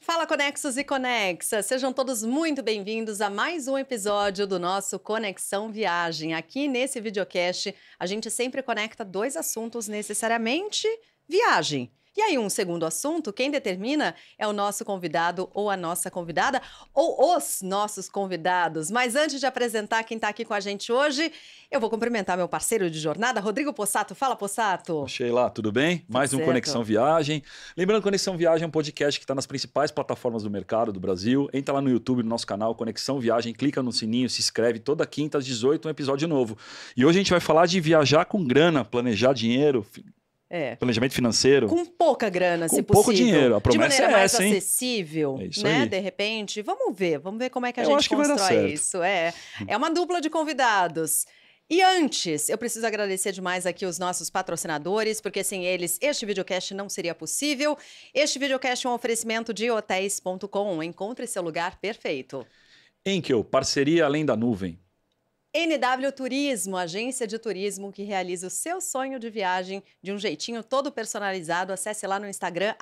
Fala, conexos e conexas! Sejam todos muito bem-vindos a mais um episódio do nosso Conexão Viagem. Aqui nesse videocast, a gente sempre conecta dois assuntos necessariamente viagem. E aí, um segundo assunto, quem determina é o nosso convidado ou a nossa convidada, ou os nossos convidados. Mas antes de apresentar quem está aqui com a gente hoje, eu vou cumprimentar meu parceiro de jornada, Rodrigo Possato. Fala, Possato! Sheila, tudo bem? Mais um Conexão Viagem. Lembrando, Conexão Viagem é um podcast que está nas principais plataformas do mercado do Brasil. Entra lá no YouTube, no nosso canal, Conexão Viagem, clica no sininho, se inscreve. Toda quinta às 18 um episódio novo. E hoje a gente vai falar de viajar com grana, planejar dinheiro... planejamento financeiro. Com pouca grana, se possível. Com pouco dinheiro. A promessa de maneira mais essa, hein? acessível, É isso né? aí. De repente. Vamos ver como é que a Eu gente acho que vai dar constrói certo. isso. É uma dupla de convidados. E antes, eu preciso agradecer demais aqui os nossos patrocinadores, porque sem eles este videocast não seria possível. Este videocast é um oferecimento de hotéis.com. Encontre seu lugar perfeito. Enkel, parceria além da nuvem. NW Turismo, agência de turismo que realiza o seu sonho de viagem de um jeitinho todo personalizado. Acesse lá no Instagram,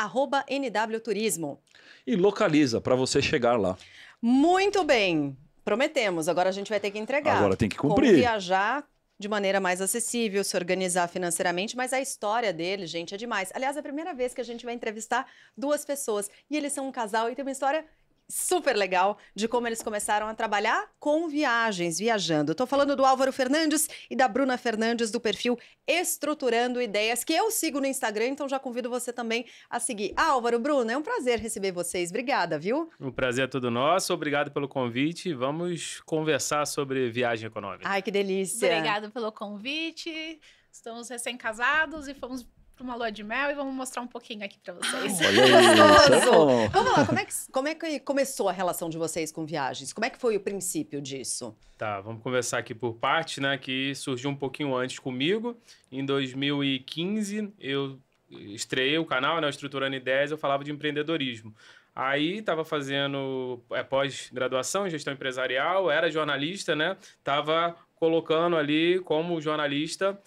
@NWTurismo. E Localiza, para você chegar lá. Muito bem, prometemos. Agora a gente vai ter que entregar. Agora tem que cumprir. Como viajar de maneira mais acessível, se organizar financeiramente, mas a história dele, gente, é demais. Aliás, é a primeira vez que a gente vai entrevistar duas pessoas. E eles são um casal e tem uma história super legal de como eles começaram a trabalhar com viagens, viajando. Estou falando do Álvaro Fernandes e da Bruna Fernandes, do perfil Estruturando Ideias, que eu sigo no Instagram, então já convido você também a seguir. Álvaro, Bruna, é um prazer receber vocês. Obrigada, viu? O prazer é todo nosso. Obrigado pelo convite. Vamos conversar sobre viagem econômica. Ai, que delícia. Obrigada pelo convite. Estamos recém-casados e fomos para uma lua de mel e vamos mostrar um pouquinho aqui para vocês. Olha isso, é bom. Vamos lá, como é que começou a relação de vocês com viagens? Como é que foi o princípio disso? Tá, vamos conversar aqui por parte, né? Que surgiu um pouquinho antes comigo. Em 2015, eu estreiei o canal, né? Estruturando Ideias, eu falava de empreendedorismo. Aí estava fazendo pós-graduação em gestão empresarial, era jornalista, né? Tava colocando ali como jornalista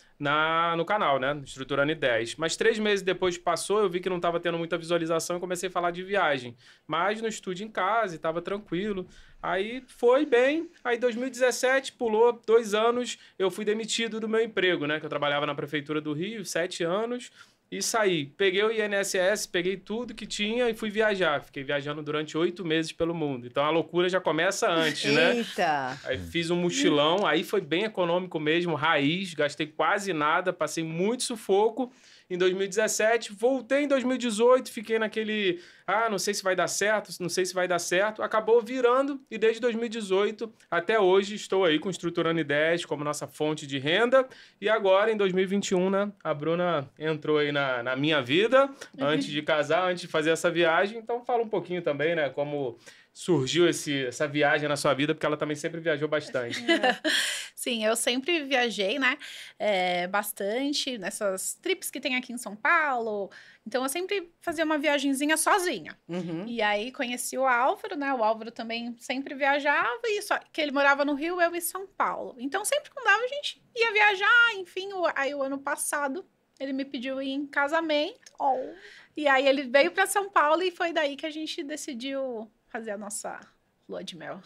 no canal, né? Estruturando Ideias. Mas 3 meses depois passou, eu vi que não estava tendo muita visualização e comecei a falar de viagem. Mas no estúdio em casa, estava tranquilo. Aí foi bem. Aí 2017, pulou 2 anos, eu fui demitido do meu emprego, né? Que eu trabalhava na Prefeitura do Rio, 7 anos. E saí. Peguei o INSS, peguei tudo que tinha e fui viajar. Fiquei viajando durante 8 meses pelo mundo. Então a loucura já começa antes, né? Eita! Aí fiz um mochilão, aí foi bem econômico mesmo, raiz, gastei quase nada, passei muito sufoco. Em 2017, voltei em 2018, fiquei naquele, não sei se vai dar certo, não sei se vai dar certo. Acabou virando e desde 2018 até hoje estou aí com Estruturando Ideias como nossa fonte de renda. E agora, em 2021, né, a Bruna entrou aí na minha vida, antes de casar, antes de fazer essa viagem. Então fala um pouquinho também, né, como surgiu essa viagem na sua vida, porque ela também sempre viajou bastante. Sim, eu sempre viajei, né, bastante nessas trips que tem aqui em São Paulo. Então, eu sempre fazia uma viagenzinha sozinha. Uhum. E aí, conheci o Álvaro, né, o Álvaro também sempre viajava, e só que ele morava no Rio, eu em São Paulo. Então, sempre que dava, a gente ia viajar, enfim. Aí, o ano passado, ele me pediu ir em casamento. E aí, ele veio para São Paulo e foi daí que a gente decidiu fazer a nossa lua de mel.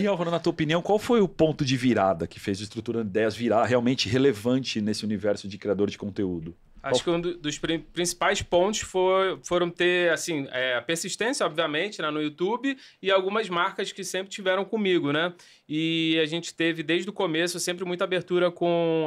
E, Álvaro, na tua opinião, qual foi o ponto de virada que fez o Estruturando Ideias virar realmente relevante nesse universo de criador de conteúdo? Acho que um dos principais pontos foram ter, assim, a persistência, obviamente, né, no YouTube e algumas marcas que sempre tiveram comigo, né? E a gente teve, desde o começo, sempre muita abertura com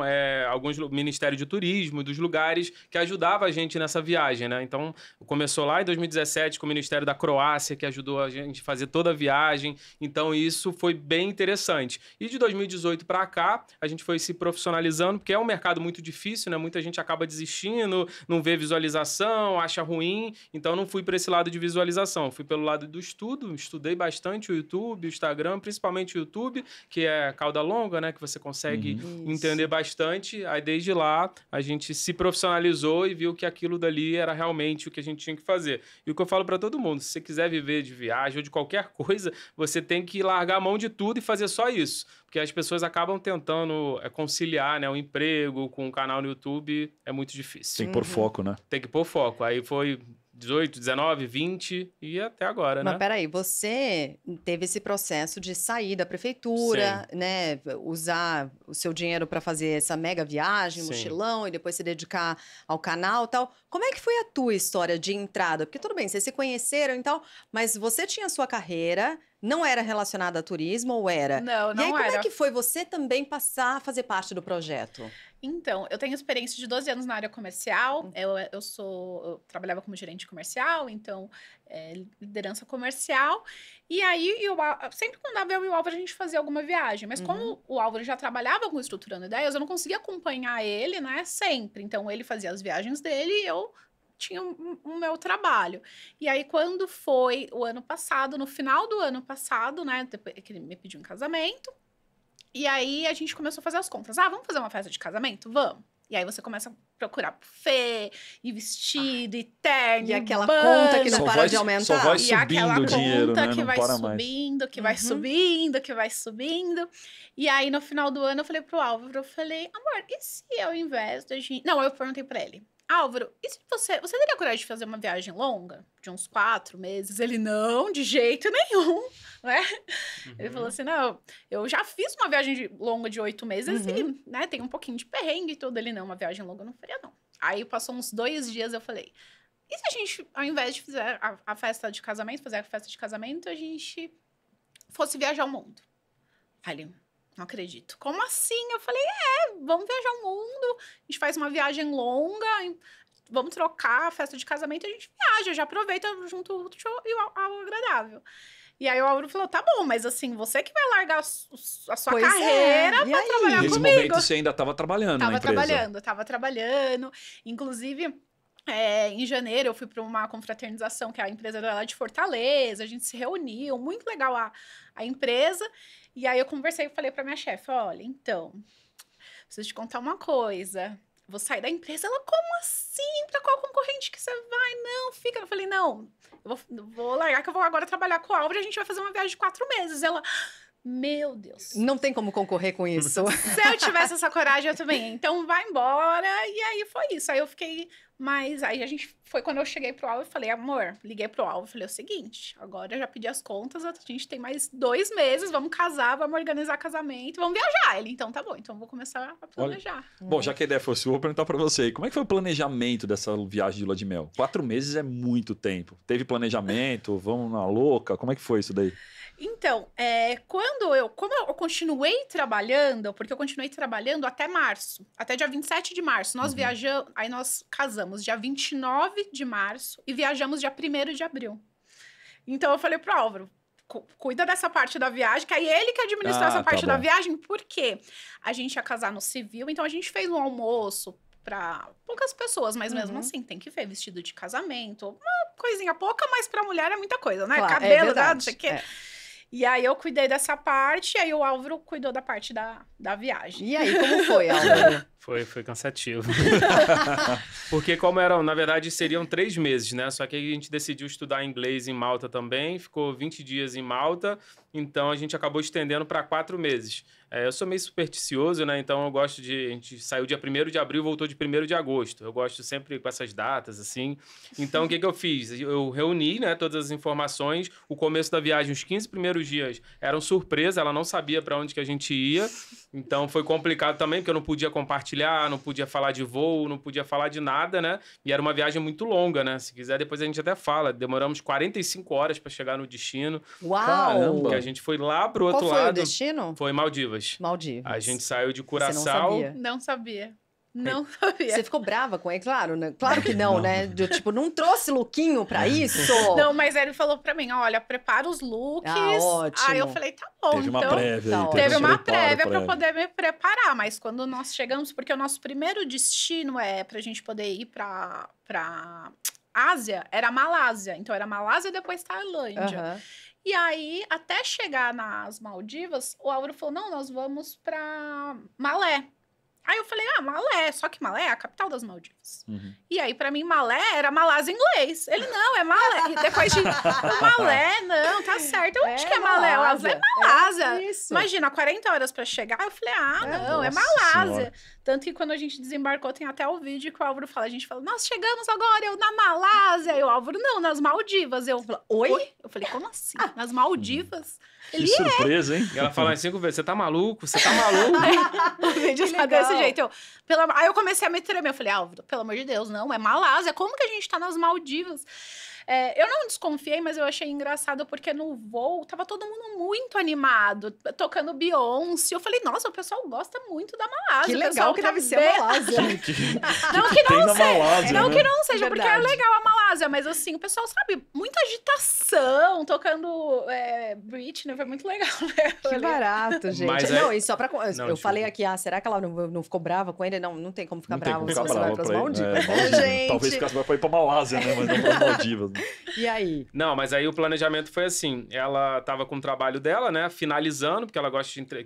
alguns ministérios de turismo, dos lugares que ajudavam a gente nessa viagem, né? Então, começou lá em 2017 com o Ministério da Croácia, que ajudou a gente a fazer toda a viagem. Então, isso foi bem interessante. E de 2018 para cá, a gente foi se profissionalizando, porque é um mercado muito difícil, né? Muita gente acaba desistindo assistindo, não vê visualização, acha ruim. Então, não fui para esse lado de visualização. Fui pelo lado do estudo, estudei bastante o YouTube, o Instagram, principalmente o YouTube, que é cauda longa, né? Que você consegue entender bastante. Aí, desde lá, a gente se profissionalizou e viu que aquilo dali era realmente o que a gente tinha que fazer. E o que eu falo para todo mundo, se você quiser viver de viagem ou de qualquer coisa, você tem que largar a mão de tudo e fazer só isso. Porque as pessoas acabam tentando conciliar, né, o emprego com o canal no YouTube, é muito difícil. Tem que pôr foco, né? Tem que pôr foco. Aí foi 18, 19, 20 e até agora, né? Mas peraí, você teve esse processo de sair da prefeitura, né? Usar o seu dinheiro para fazer essa mega viagem, mochilão, e depois se dedicar ao canal e tal. Como é que foi a tua história de entrada? Porque tudo bem, vocês se conheceram e tal, mas você tinha a sua carreira, não era relacionada a turismo ou era? Não, não era. E aí, como era. é que foi você também passar a fazer parte do projeto? Então, eu tenho experiência de 12 anos na área comercial. Eu trabalhava como gerente comercial, então, liderança comercial. E aí, sempre quando dava eu e o Álvaro, a gente fazia alguma viagem. Mas como o Álvaro já trabalhava com Estruturando Ideias, eu não conseguia acompanhar ele, né, sempre. Então, ele fazia as viagens dele e eu tinha o meu trabalho. E aí, quando foi o ano passado, no final do ano passado, né, depois que ele me pediu em casamento, e aí a gente começou a fazer as contas. Vamos fazer uma festa de casamento? Vamos. E aí você começa a procurar buffet, e vestido, e terno, e aquela banho, conta que não para de aumentar. Só vai e aquela subindo o dinheiro, conta né? que Não vai para subindo, mais. que vai subindo, que vai subindo. E aí, no final do ano, eu falei pro Álvaro, eu falei, amor, e se ao invés da gente... Não, eu perguntei pra ele, Álvaro, e se você teria coragem de fazer uma viagem longa? De uns 4 meses? Ele, não, de jeito nenhum, né? Ele falou assim, não, eu já fiz uma viagem longa de 8 meses e, né, tem um pouquinho de perrengue e tudo. Ele, não, uma viagem longa eu não faria, não. Aí, passou uns 2 dias, eu falei, e se a gente, ao invés de fazer a festa de casamento, a gente fosse viajar o mundo? Aí ele, não acredito. Como assim? Eu falei, vamos viajar o mundo, a gente faz uma viagem longa, vamos trocar a festa de casamento e a gente viaja, já aproveita junto o útil e o agradável. E aí o Álvaro falou, tá bom, mas assim, você que vai largar a sua carreira pra trabalhar Nesse comigo. momento você ainda estava trabalhando na empresa. Tava trabalhando. Inclusive, em janeiro eu fui para uma confraternização, que a empresa era lá de Fortaleza, a gente se reuniu, muito legal a empresa. E aí eu conversei e falei pra minha chefe, olha, então, preciso te contar uma coisa. Vou sair da empresa. Ela, como assim? Pra qual concorrente que você vai? Não, fica. Eu falei, não, eu vou largar que eu vou agora trabalhar com o Álvaro e a gente vai fazer uma viagem de 4 meses. Ela, meu Deus. Não tem como concorrer com isso. Se eu tivesse essa coragem, eu também. Então, vai embora. E aí, foi isso. Aí eu fiquei... Mas aí a gente... Foi quando eu cheguei pro Álvaro e falei, amor, liguei pro Álvaro e falei o seguinte, agora eu já pedi as contas, a gente tem mais 2 meses, vamos casar, vamos organizar casamento, vamos viajar. Ele, então tá bom, então eu vou começar a planejar. Olha, bom, já que a ideia foi sua, vou perguntar pra você, como é que foi o planejamento dessa viagem de lua de mel? 4 meses é muito tempo. Teve planejamento, vamos na louca, como é que foi isso daí? Então, como eu continuei trabalhando, porque eu continuei trabalhando até março, até dia 27 de março, nós viajamos, aí nós casamos dia 29 de março e viajamos dia 1º de abril. Então, eu falei pro Álvaro, cuida dessa parte da viagem, que aí ele que administrou essa parte da viagem, porque a gente ia casar no civil, então a gente fez um almoço para poucas pessoas, mas mesmo assim, tem que ver vestido de casamento, uma coisinha pouca, mas pra mulher é muita coisa, né? Claro, cabelo, não sei o quê. E aí eu cuidei dessa parte, e aí o Álvaro cuidou da parte da viagem. E aí, como foi, Álvaro? Foi cansativo. Porque como eram, na verdade, seriam 3 meses, né? Só que a gente decidiu estudar inglês em Malta também, ficou 20 dias em Malta, então a gente acabou estendendo para 4 meses. Eu sou meio supersticioso, né? Então eu gosto de... A gente saiu dia 1º de abril e voltou de 1º de agosto. Eu gosto sempre com essas datas, assim. Então o que eu fiz? Eu reuni, né, todas as informações. O começo da viagem, os 15 primeiros dias, eram surpresa. Ela não sabia para onde que a gente ia. Então foi complicado também, porque eu não podia compartilhar, não podia falar de voo, não podia falar de nada, né? E era uma viagem muito longa, né? Se quiser, depois a gente até fala. Demoramos 45 horas para chegar no destino. Uau! Caramba! Porque a gente foi lá pro outro lado. Qual foi o destino? Foi Maldivas. Maldivas. A gente saiu de Você Curaçao. não sabia? Não sabia. Não sabia. Você ficou brava com ele? Claro, né? Claro que não, né? Tipo, não trouxe lookinho pra isso? Não, mas ele falou pra mim, olha, prepara os looks. Ótimo. Aí eu falei, tá bom, Teve uma então... prévia aí, Teve uma preparo prévia pra poder me preparar, mas quando nós chegamos, porque o nosso primeiro destino pra gente poder ir pra Ásia, era Malásia. Então era Malásia e depois Tailândia. E aí, até chegar nas Maldivas, o Álvaro falou, não, nós vamos pra Malé. Aí eu falei, Malé, só que Malé é a capital das Maldivas. E aí, pra mim, Malé era Malásia em inglês. Ele, não, é Malé. E depois de, Malé, não, tá certo. Onde que é Malé? Malásia. É Malásia. Isso. Imagina, 40 horas pra chegar. Eu falei, não, é Nossa Malásia. Senhora. Tanto que quando a gente desembarcou, tem até o vídeo que o Álvaro fala, a gente fala, nós chegamos agora, eu na Malásia. E o Álvaro, não, nas Maldivas. Eu falei, oi? Eu falei, como assim? Nas Maldivas? Que surpresa, hein? E ela fala 5 vezes, você tá maluco? Você tá maluco? O vídeo tá desse jeito. Aí eu comecei a me tremer. Eu falei, Álvaro, pelo amor de Deus, não, é Malásia. Como que a gente tá nas Maldivas? Eu não desconfiei, mas eu achei engraçado porque no voo tava todo mundo muito animado, tocando Beyoncé. Eu falei, nossa, o pessoal gosta muito da Malásia. Que o legal pessoal que tá deve ser bem... a Malásia. Não que tem não na seja, Malásia, não né? que não seja, porque é Verdade. legal a Malásia, mas assim, o pessoal sabe, muita agitação, tocando Britney, foi muito legal, né? Que barato, gente. Mas Não, e só pra... eu desculpa. falei aqui, será que ela não ficou brava com ele? Não tem como ficar Não tem brava como se ficar você vai brava pras pra ele. Maldivas, né, Maldivas. gente? Talvez ficasse mais pra ir pra Malásia, né? Mas não pra Maldivas. Né? E aí? Não, mas aí o planejamento foi assim, ela tava com o trabalho dela, né, finalizando, porque ela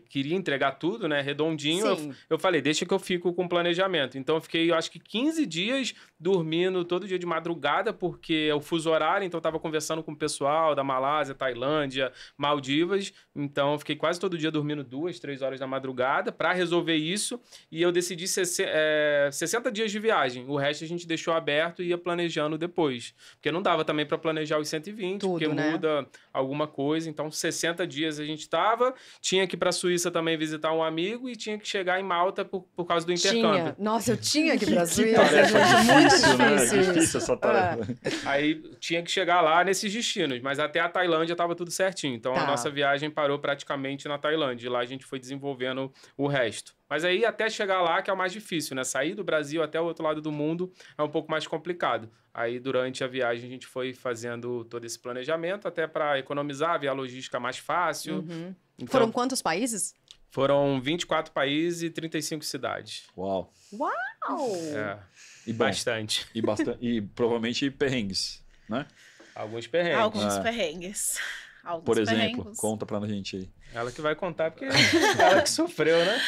queria entregar tudo, né, redondinho. Sim. Eu falei, deixa que eu fico com o planejamento. Então eu fiquei, eu acho que 15 dias dormindo todo dia de madrugada, porque é o fuso horário, então eu tava conversando com o pessoal da Malásia, Tailândia, Maldivas, então eu fiquei quase todo dia dormindo 2, 3 horas da madrugada para resolver isso, e eu decidi 60 dias de viagem, o resto a gente deixou aberto e ia planejando depois, porque não dava também para planejar os 120, Tudo, porque né? muda alguma coisa, então 60 dias a gente tava, tinha que ir pra Suíça também visitar um amigo e tinha que chegar em Malta por causa do intercâmbio. Nossa, eu tinha que ir pra Que Suíça, tarefa gente. Muito difícil, né? difícil isso. Difícil essa tarefa. Aí tinha que chegar lá nesses destinos, mas até a Tailândia tava tudo certinho. Então Tá. a nossa viagem parou praticamente na Tailândia. E lá a gente foi desenvolvendo o resto. Mas aí até chegar lá que é o mais difícil, né? Sair do Brasil até o outro lado do mundo é um pouco mais complicado. Aí durante a viagem a gente foi fazendo todo esse planejamento até para economizar, ver a logística mais fácil. Então, Foram quantos países? foram 24 países e 35 cidades. Uau. Uau! É, E bom, bastante. e provavelmente perrengues, né? Alguns perrengues. Alguns perrengues. Alguns Por exemplo, perrengues. conta pra gente aí. Ela que vai contar, porque ela que sofreu, né?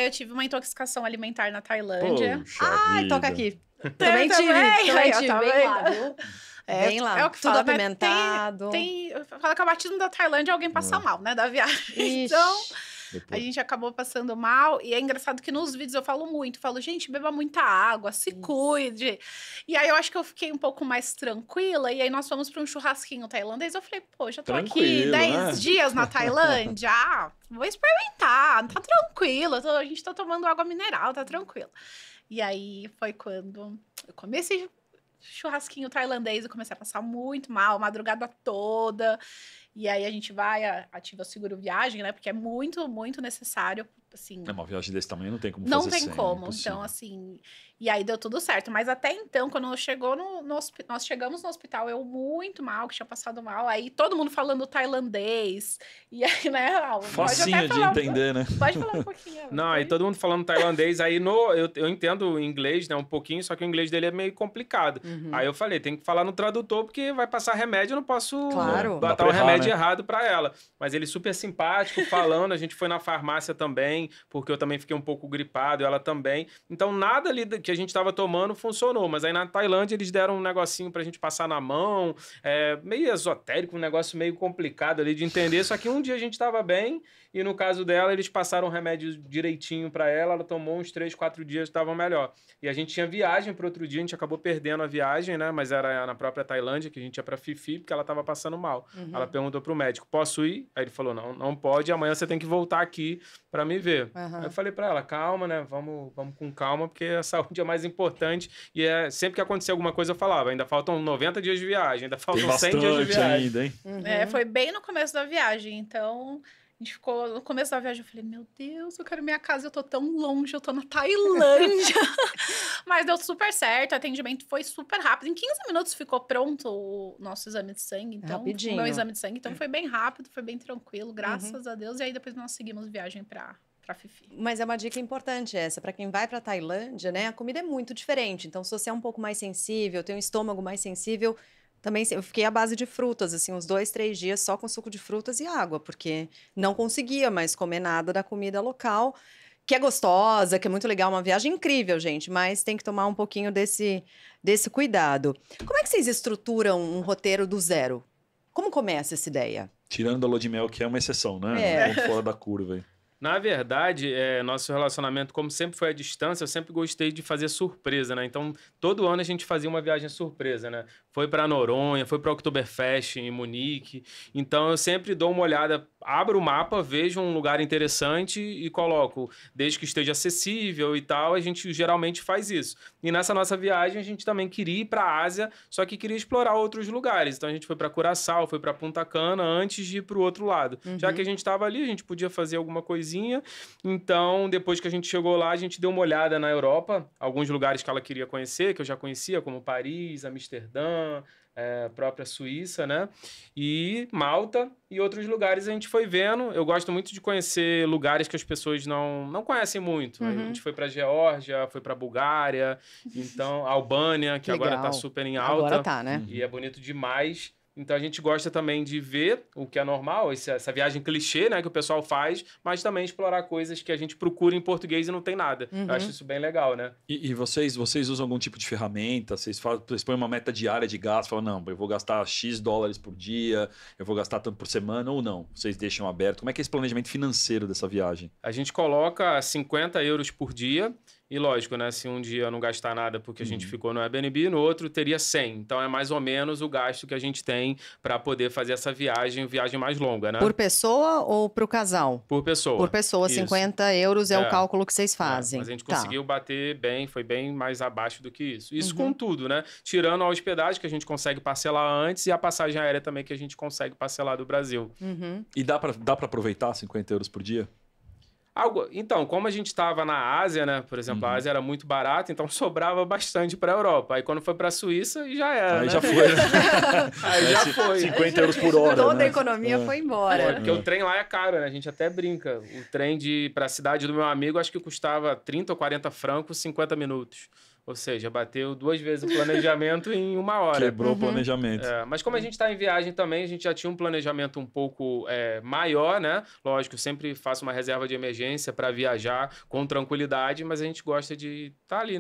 Eu tive uma intoxicação alimentar na Tailândia. Poxa Ai, vida. toca aqui. Também tive, também? também Aí, ó, tive. tá Bem vendo? lá, viu? Bem lá. É o que tudo fala, né? apimentado. Fala que o batismo da Tailândia alguém passa mal, né? Da viagem. Ixi. Então, Depois. a gente acabou passando mal. E é engraçado que nos vídeos eu falo muito. Falo, gente, beba muita água, se cuide. E aí eu acho que eu fiquei um pouco mais tranquila. E aí nós fomos para um churrasquinho tailandês. Eu falei, pô, já tô aqui Tranquilo, 10 né? dias na Tailândia. Vou experimentar. Tá tranquilo. A gente tá tomando água mineral, tá tranquilo. E aí foi quando eu comecei churrasquinho tailandês, eu comecei a passar muito mal, a madrugada toda. E aí a gente vai, ativa o seguro viagem, né? Porque é muito, muito necessário, assim... É, uma viagem desse tamanho não tem como Não fazer tem sem, é como. impossível. Então, assim... E aí deu tudo certo. Mas até então, quando nós chegamos no hospital, eu muito mal, que tinha passado mal. Aí todo mundo falando tailandês. E aí, né, Álvaro, Facinho de entender, né? Pode falar um pouquinho. Álvaro. Não, aí todo mundo falando tailandês, aí eu entendo o inglês, né, um pouquinho, só que o inglês dele é meio complicado. Aí eu falei, tem que falar no tradutor, porque vai passar remédio, eu não posso Claro. Dá botar pra o errar, remédio né? errado pra ela. Mas ele super simpático, falando, a gente foi na farmácia também, porque eu também fiquei um pouco gripado, ela também. Então nada ali que a gente tava tomando funcionou, mas aí na Tailândia eles deram um negocinho pra gente passar na mão, meio esotérico, um negócio meio complicado ali de entender, só que um dia a gente tava bem, e no caso dela, eles passaram o remédio direitinho pra ela, ela tomou uns 3, 4 dias, estava melhor. E a gente tinha viagem para outro dia, a gente acabou perdendo a viagem, né? Mas era na própria Tailândia, que a gente ia pra Fifi, porque ela tava passando mal. Ela perguntou pro médico, posso ir? Aí ele falou, não pode, amanhã você tem que voltar aqui pra me ver. Aí eu falei pra ela, calma, né? Vamos com calma, porque a saúde é mais importante. E sempre que acontecia alguma coisa, eu falava, ainda faltam 90 dias de viagem, ainda Tem faltam 100 dias de bastante viagem. ainda, hein? Foi bem no começo da viagem, então... A gente ficou, no começo da viagem, eu falei, meu Deus, eu quero minha casa, eu tô tão longe, eu tô na Tailândia. Mas deu super certo, o atendimento foi super rápido. Em 15 minutos ficou pronto o nosso exame de sangue. Então, Rapidinho. o meu exame de sangue. Então, foi bem rápido, foi bem tranquilo, graças a Deus. E aí, depois nós seguimos viagem pra Fifi. Mas é uma dica importante essa, para quem vai para Tailândia, né? A comida é muito diferente. Então, se você é um pouco mais sensível, tem um estômago mais sensível, também eu fiquei à base de frutas, assim, uns 2, 3 dias só com suco de frutas e água, porque não conseguia mais comer nada da comida local, que é gostosa, que é muito legal, uma viagem incrível, gente, mas tem que tomar um pouquinho desse cuidado. Como é que vocês estruturam um roteiro do zero? Como começa essa ideia? Tirando a lua de mel, que é uma exceção, né? Fora da curva aí. Na verdade, nosso relacionamento, como sempre foi à distância, eu sempre gostei de fazer surpresa, né? Então, todo ano a gente fazia uma viagem surpresa, né? Foi para Noronha, foi para Oktoberfest em Munique. Então, eu sempre dou uma olhada, abro o mapa, vejo um lugar interessante e coloco, desde que esteja acessível e tal, a gente geralmente faz isso. E nessa nossa viagem, a gente também queria ir para a Ásia, só que queria explorar outros lugares. Então, a gente foi para Curaçao, foi para Punta Cana, antes de ir para o outro lado. Já que a gente estava ali, a gente podia fazer alguma coisinha. Então, depois que a gente chegou lá, a gente deu uma olhada na Europa, alguns lugares que ela queria conhecer, que eu já conhecia, como Paris, Amsterdã, própria Suíça, né? E Malta e outros lugares a gente foi vendo. Eu gosto muito de conhecer lugares que as pessoas não conhecem muito. A gente foi para Geórgia, foi para Bulgária, então Albânia, que agora tá super em alta. Agora tá, né? E é bonito demais. Então, a gente gosta também de ver o que é normal, essa viagem clichê, né, que o pessoal faz, mas também explorar coisas que a gente procura em português e não tem nada. Eu acho isso bem legal, né? E vocês usam algum tipo de ferramenta? Vocês põem uma meta diária de gasto? Falam, não, eu vou gastar X dólares por dia, eu vou gastar tanto por semana ou não? Vocês deixam aberto? Como é que é esse planejamento financeiro dessa viagem? A gente coloca 50 euros por dia. E lógico, né? Se um dia eu não gastar nada porque a gente ficou no Airbnb, no outro teria 100. Então é mais ou menos o gasto que a gente tem para poder fazer essa viagem mais longa, né? Por pessoa ou para o casal? Por pessoa. Por pessoa, Isso. 50 euros é o cálculo que vocês fazem. Mas a gente conseguiu bater bem, foi bem mais abaixo do que isso. Isso com tudo, né? Tirando a hospedagem que a gente consegue parcelar antes e a passagem aérea também que a gente consegue parcelar do Brasil. E dá para aproveitar 50 euros por dia? Então, como a gente estava na Ásia, né? Por exemplo, a Ásia era muito barata, então sobrava bastante para a Europa. Aí quando foi para a Suíça, já era, Aí né? já foi. Aí já foi. 50 euros por hora, Toda né? a economia foi embora. Porque o trem lá é caro, né? A gente até brinca. O trem para a cidade do meu amigo, acho que custava 30 ou 40 francos, 50 minutos. Ou seja, bateu 2 vezes o planejamento em 1 hora. Quebrou o planejamento. Mas como a gente está em viagem também, a gente já tinha um planejamento um pouco maior, né? Lógico, sempre faço uma reserva de emergência para viajar com tranquilidade, mas a gente gosta de estar ali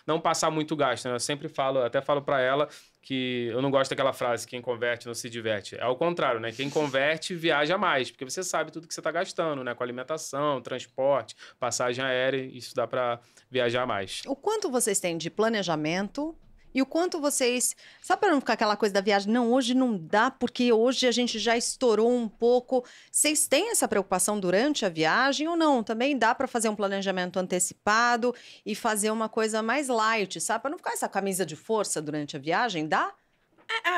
não passar muito gasto, né? Eu sempre até falo para ela que eu não gosto daquela frase, quem converte não se diverte. É ao contrário, né? Quem converte viaja mais, porque você sabe tudo que você está gastando, né? Com alimentação, transporte, passagem aérea, isso dá para viajar mais. O quanto vocês têm de planejamento e o quanto vocês... Sabe para não ficar aquela coisa da viagem? Não, hoje não dá, porque hoje a gente já estourou um pouco. Vocês têm essa preocupação durante a viagem ou não? Também dá para fazer um planejamento antecipado e fazer uma coisa mais light, sabe? Para não ficar essa camisa de força durante a viagem, dá?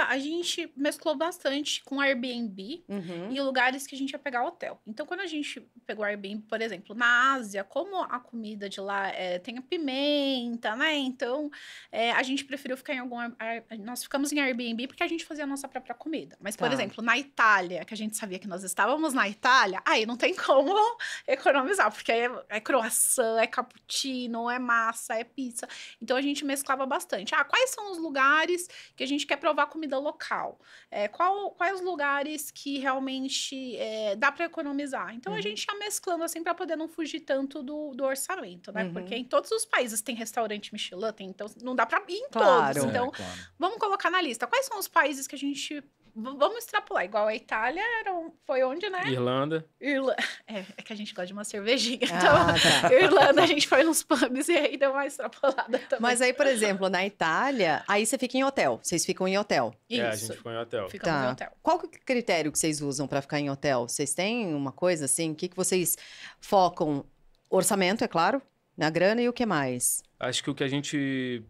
A gente mesclou bastante com Airbnb e lugares que a gente ia pegar hotel. Então, quando a gente pegou Airbnb, por exemplo, na Ásia, como a comida de lá tem a pimenta, né? Então, a gente preferiu ficar em nós ficamos em Airbnb porque a gente fazia a nossa própria comida. Mas, por exemplo, na Itália, que a gente sabia que nós estávamos na Itália, aí não tem como economizar, porque aí é croissant, é cappuccino, é massa, é pizza. Então, a gente mesclava bastante. Quais são os lugares que a gente quer provar comida local? Quais lugares que realmente dá para economizar? Então, a gente ia mesclando assim para poder não fugir tanto do orçamento, né? Porque em todos os países tem restaurante Michelin, então não dá para ir em todos. Então, vamos colocar na lista. Quais são os países que a gente... Vamos extrapolar, igual a Itália, foi onde, né? Irlanda. É que a gente gosta de uma cervejinha, então Irlanda a gente foi nos pubs e aí deu uma extrapolada também. Mas aí, por exemplo, na Itália, aí você fica em hotel, vocês ficam em hotel. Isso. A gente ficou em hotel. Ficamos em hotel. Qual que é o critério que vocês usam para ficar em hotel? Vocês têm uma coisa assim? O que vocês focam? Orçamento, é claro? Na grana e o que mais? Acho que o que a gente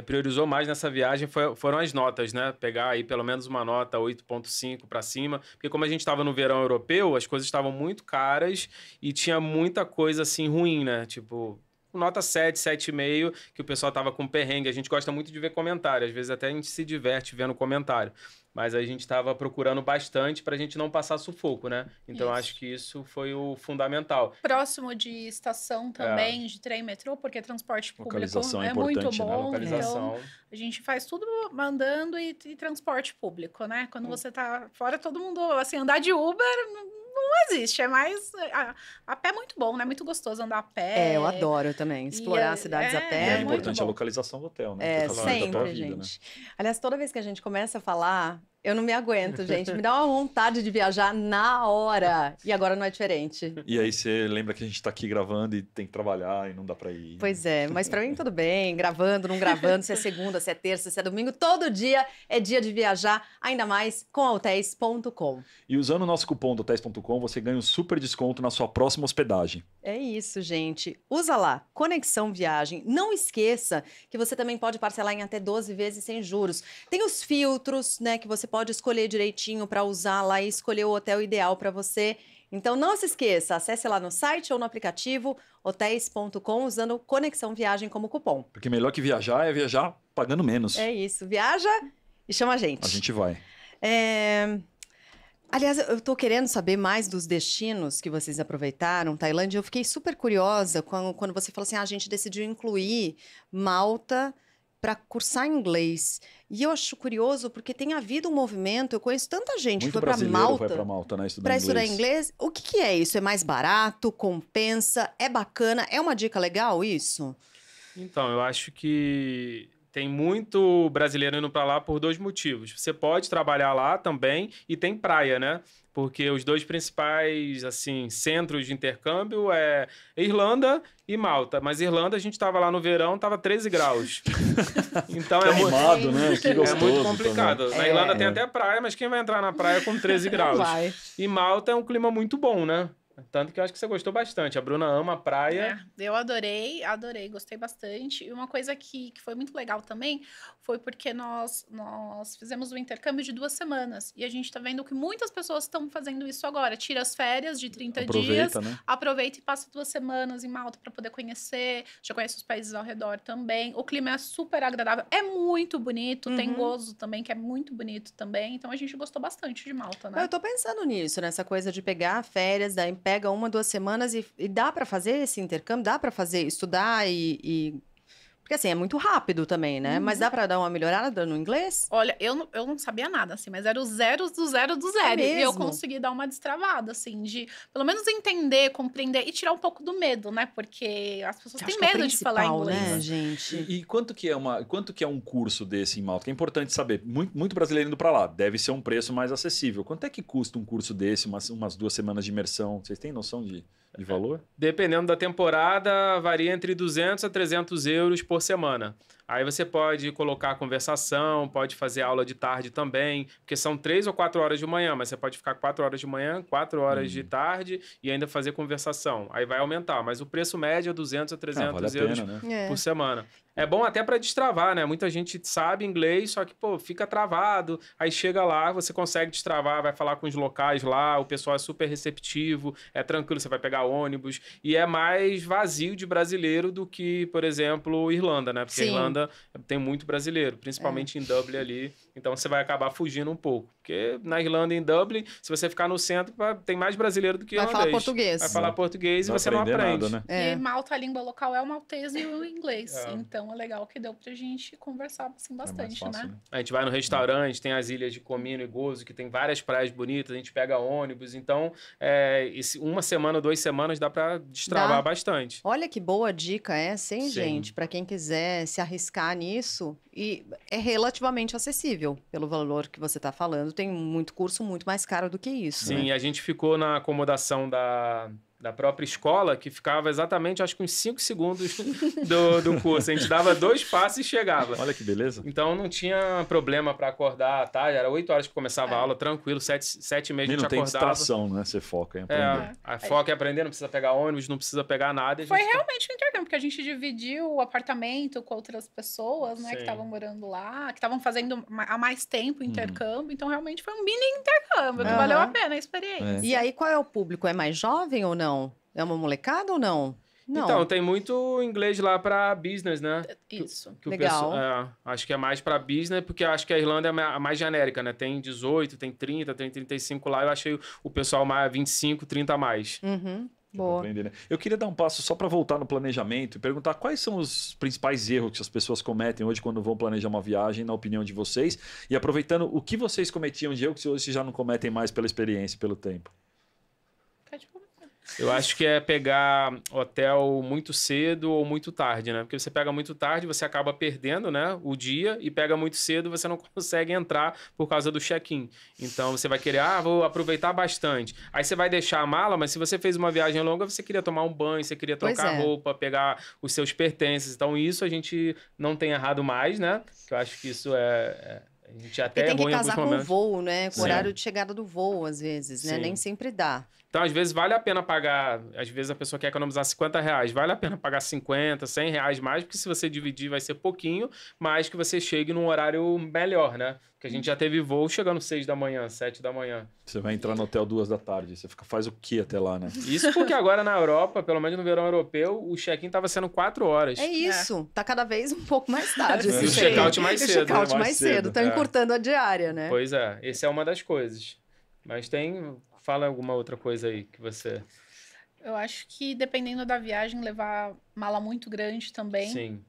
priorizou mais nessa viagem foram as notas, né? Pegar aí pelo menos uma nota 8,5 para cima. Porque como a gente estava no verão europeu, as coisas estavam muito caras e tinha muita coisa assim ruim, né? Tipo, nota 7, 7,5, que o pessoal tava com perrengue. A gente gosta muito de ver comentário. Às vezes até a gente se diverte vendo comentário. Mas a gente estava procurando bastante para a gente não passar sufoco, né? Então, eu acho que isso foi o fundamental. Próximo de estação também, de trem, metrô, porque transporte público é muito bom. Né? Localização. Então, a gente faz tudo mandando e transporte público, né? Quando você tá fora, todo mundo, assim, andar de Uber não existe. É mais... A pé é muito bom, né? Muito gostoso andar a pé. Eu adoro também. Explorar as cidades a pé. É importante a localização do hotel, né? Sempre, gente. Aliás, toda vez que a gente começa a falar... Eu não me aguento, gente. Me dá uma vontade de viajar na hora. E agora não é diferente. E aí você lembra que a gente tá aqui gravando e tem que trabalhar e não dá pra ir. Pois é, mas pra mim tudo bem. Gravando, não gravando, se é segunda, se é terça, se é domingo. Todo dia é dia de viajar, ainda mais com hotéis.com. E usando o nosso cupom do hotéis.com, você ganha um super desconto na sua próxima hospedagem. É isso, gente. Usa lá, Conexão Viagem. Não esqueça que você também pode parcelar em até 12 vezes sem juros. Tem os filtros, né, que você pode escolher direitinho para usar lá e escolher o hotel ideal para você. Então não se esqueça, acesse lá no site ou no aplicativo hotéis.com usando Conexão Viagem como cupom. Porque melhor que viajar é viajar pagando menos. É isso, viaja e chama a gente. A gente vai. Aliás, eu tô querendo saber mais dos destinos que vocês aproveitaram. Tailândia, eu fiquei super curiosa quando você falou assim, a gente decidiu incluir Malta para cursar inglês. E eu acho curioso porque tem havido um movimento, eu conheço tanta gente que foi para Malta, né, para estudar inglês. O que é isso? É mais barato? Compensa? É bacana? É uma dica legal isso? Então, eu acho que tem muito brasileiro indo para lá por 2 motivos. Você pode trabalhar lá também e tem praia, né? Porque os 2 principais, assim, centros de intercâmbio é Irlanda e Malta. Mas Irlanda, a gente estava lá no verão, estava 13 graus. Então é animado, né? Que gostoso, é muito complicado. Na Irlanda tem até praia, mas quem vai entrar na praia com 13 graus? Vai. E Malta é um clima muito bom, né? Tanto que eu acho que você gostou bastante. A Bruna ama a praia. Eu adorei, gostei bastante. E uma coisa que foi muito legal também foi porque nós fizemos um intercâmbio de 2 semanas. E a gente tá vendo que muitas pessoas estão fazendo isso agora. Tira as férias de 30 dias, né? Aproveita e passa 2 semanas em Malta para poder conhecer. Já conhece os países ao redor também. O clima é super agradável, é muito bonito. Tem Gozo também, que é muito bonito também. Então a gente gostou bastante de Malta, né? Eu tô pensando nisso, nessa coisa de pegar férias, daí pega 1, 2 semanas e dá para fazer esse intercâmbio, dá para fazer, estudar Porque assim, é muito rápido também, né? Mas dá para dar uma melhorada no inglês? Olha, eu não sabia nada, assim, mas era o zero do zero do zero. E eu consegui dar uma destravada, assim, de pelo menos entender, compreender e tirar um pouco do medo, né? Porque as pessoas têm medo de falar inglês. Né, gente? E quanto que é um curso desse em Malta? Que é importante saber. Muito brasileiro indo para lá. Deve ser um preço mais acessível. Quanto é que custa um curso desse, umas 2 semanas de imersão? Vocês têm noção de valor? Dependendo da temporada, varia entre 200 a 300 euros por semana. Aí você pode colocar conversação, pode fazer aula de tarde também, porque são 3 ou 4 horas de manhã, mas você pode ficar 4 horas de manhã, 4 horas de tarde e ainda fazer conversação. Aí vai aumentar, mas o preço médio é 200 a 300 euros por semana. É bom até para destravar, né? Muita gente sabe inglês, só que, fica travado. Aí chega lá, você consegue destravar, vai falar com os locais lá, o pessoal é super receptivo, é tranquilo, você vai pegar ônibus. E é mais vazio de brasileiro do que, por exemplo, Irlanda, né? Porque Irlanda tem muito brasileiro, principalmente em Dublin ali. Então você vai acabar fugindo um pouco. Porque na Irlanda, em Dublin, se você ficar no centro, tem mais brasileiro do que irlandês. Vai falar português. Vai falar português e você não aprende. Nada, né? E Malta, a língua local é o maltese e o inglês. Então é legal que deu pra gente conversar assim bastante, fácil, né? A gente vai no restaurante, tem as ilhas de Comino e Gozo, que tem várias praias bonitas, a gente pega ônibus. Então, 1 semana, 2 semanas dá pra destravar bastante. Olha que boa dica essa, hein, gente? Pra quem quiser se arriscar nisso. E é relativamente acessível pelo valor que você tá falando. Tem muito curso muito mais caro do que isso. Sim, né? A gente ficou na acomodação da da própria escola, que ficava exatamente, acho que uns 5 segundos do curso. A gente dava 2 passos e chegava. Olha que beleza. Então não tinha problema para acordar à tarde, era 8 horas que começava a aula, tranquilo, 7h30 a gente não tem acordava. distração, né? Você foca em aprender. A foca é aprender, não precisa pegar ônibus, não precisa pegar nada. Foi realmente um intercâmbio, porque a gente dividiu o apartamento com outras pessoas, né, Sim. que estavam morando lá, que estavam fazendo há mais tempo o intercâmbio, então realmente foi um mini intercâmbio, que valeu a pena a experiência. E aí, qual é o público? É mais jovem ou não? É uma molecada ou não? Não. Então, tem muito inglês lá para business, né? Isso. Que Legal. Acho que é mais para business, porque acho que a Irlanda é a mais genérica, né? Tem 18, tem 30, tem 35 lá. Eu achei o pessoal mais 25, 30 a mais. Boa. Aprender, né? Eu queria dar um passo só para voltar no planejamento e perguntar quais são os principais erros que as pessoas cometem hoje quando vão planejar uma viagem, na opinião de vocês, e aproveitando o que vocês cometiam de erro que hoje já não cometem mais pela experiência, pelo tempo. Eu acho que é pegar hotel muito cedo ou muito tarde, né? Porque você pega muito tarde, você acaba perdendo, né, o dia, e pega muito cedo, você não consegue entrar por causa do check-in. Então, você vai querer, vou aproveitar bastante. Aí você vai deixar a mala, mas se você fez uma viagem longa, você queria tomar um banho, você queria trocar roupa, pegar os seus pertences. Então, isso a gente não tem errado mais, né? Que eu acho que isso a gente até tem que bom em alguns casar com o momentos. voo, né? Com o horário de chegada do voo, às vezes, né? Sim. Nem sempre dá. Então, às vezes, vale a pena pagar... Às vezes, a pessoa quer economizar R$50. Vale a pena pagar 50, R$100 mais, porque se você dividir, vai ser pouquinho, mas que você chegue num horário melhor, né? Porque a gente já teve voo chegando 6 da manhã, 7 da manhã. Você vai entrar no hotel 2 da tarde. Você faz o quê até lá, né? Isso porque agora na Europa, pelo menos no verão europeu, o check-in estava sendo 4 horas. É isso. Tá cada vez um pouco mais tarde. E o check-out mais cedo. O check-out mais cedo. Estão encurtando a diária, né? Pois é. Essa é uma das coisas. Mas tem... Fala alguma outra coisa aí que você... Eu acho que dependendo da viagem, levar mala muito grande também. Sim.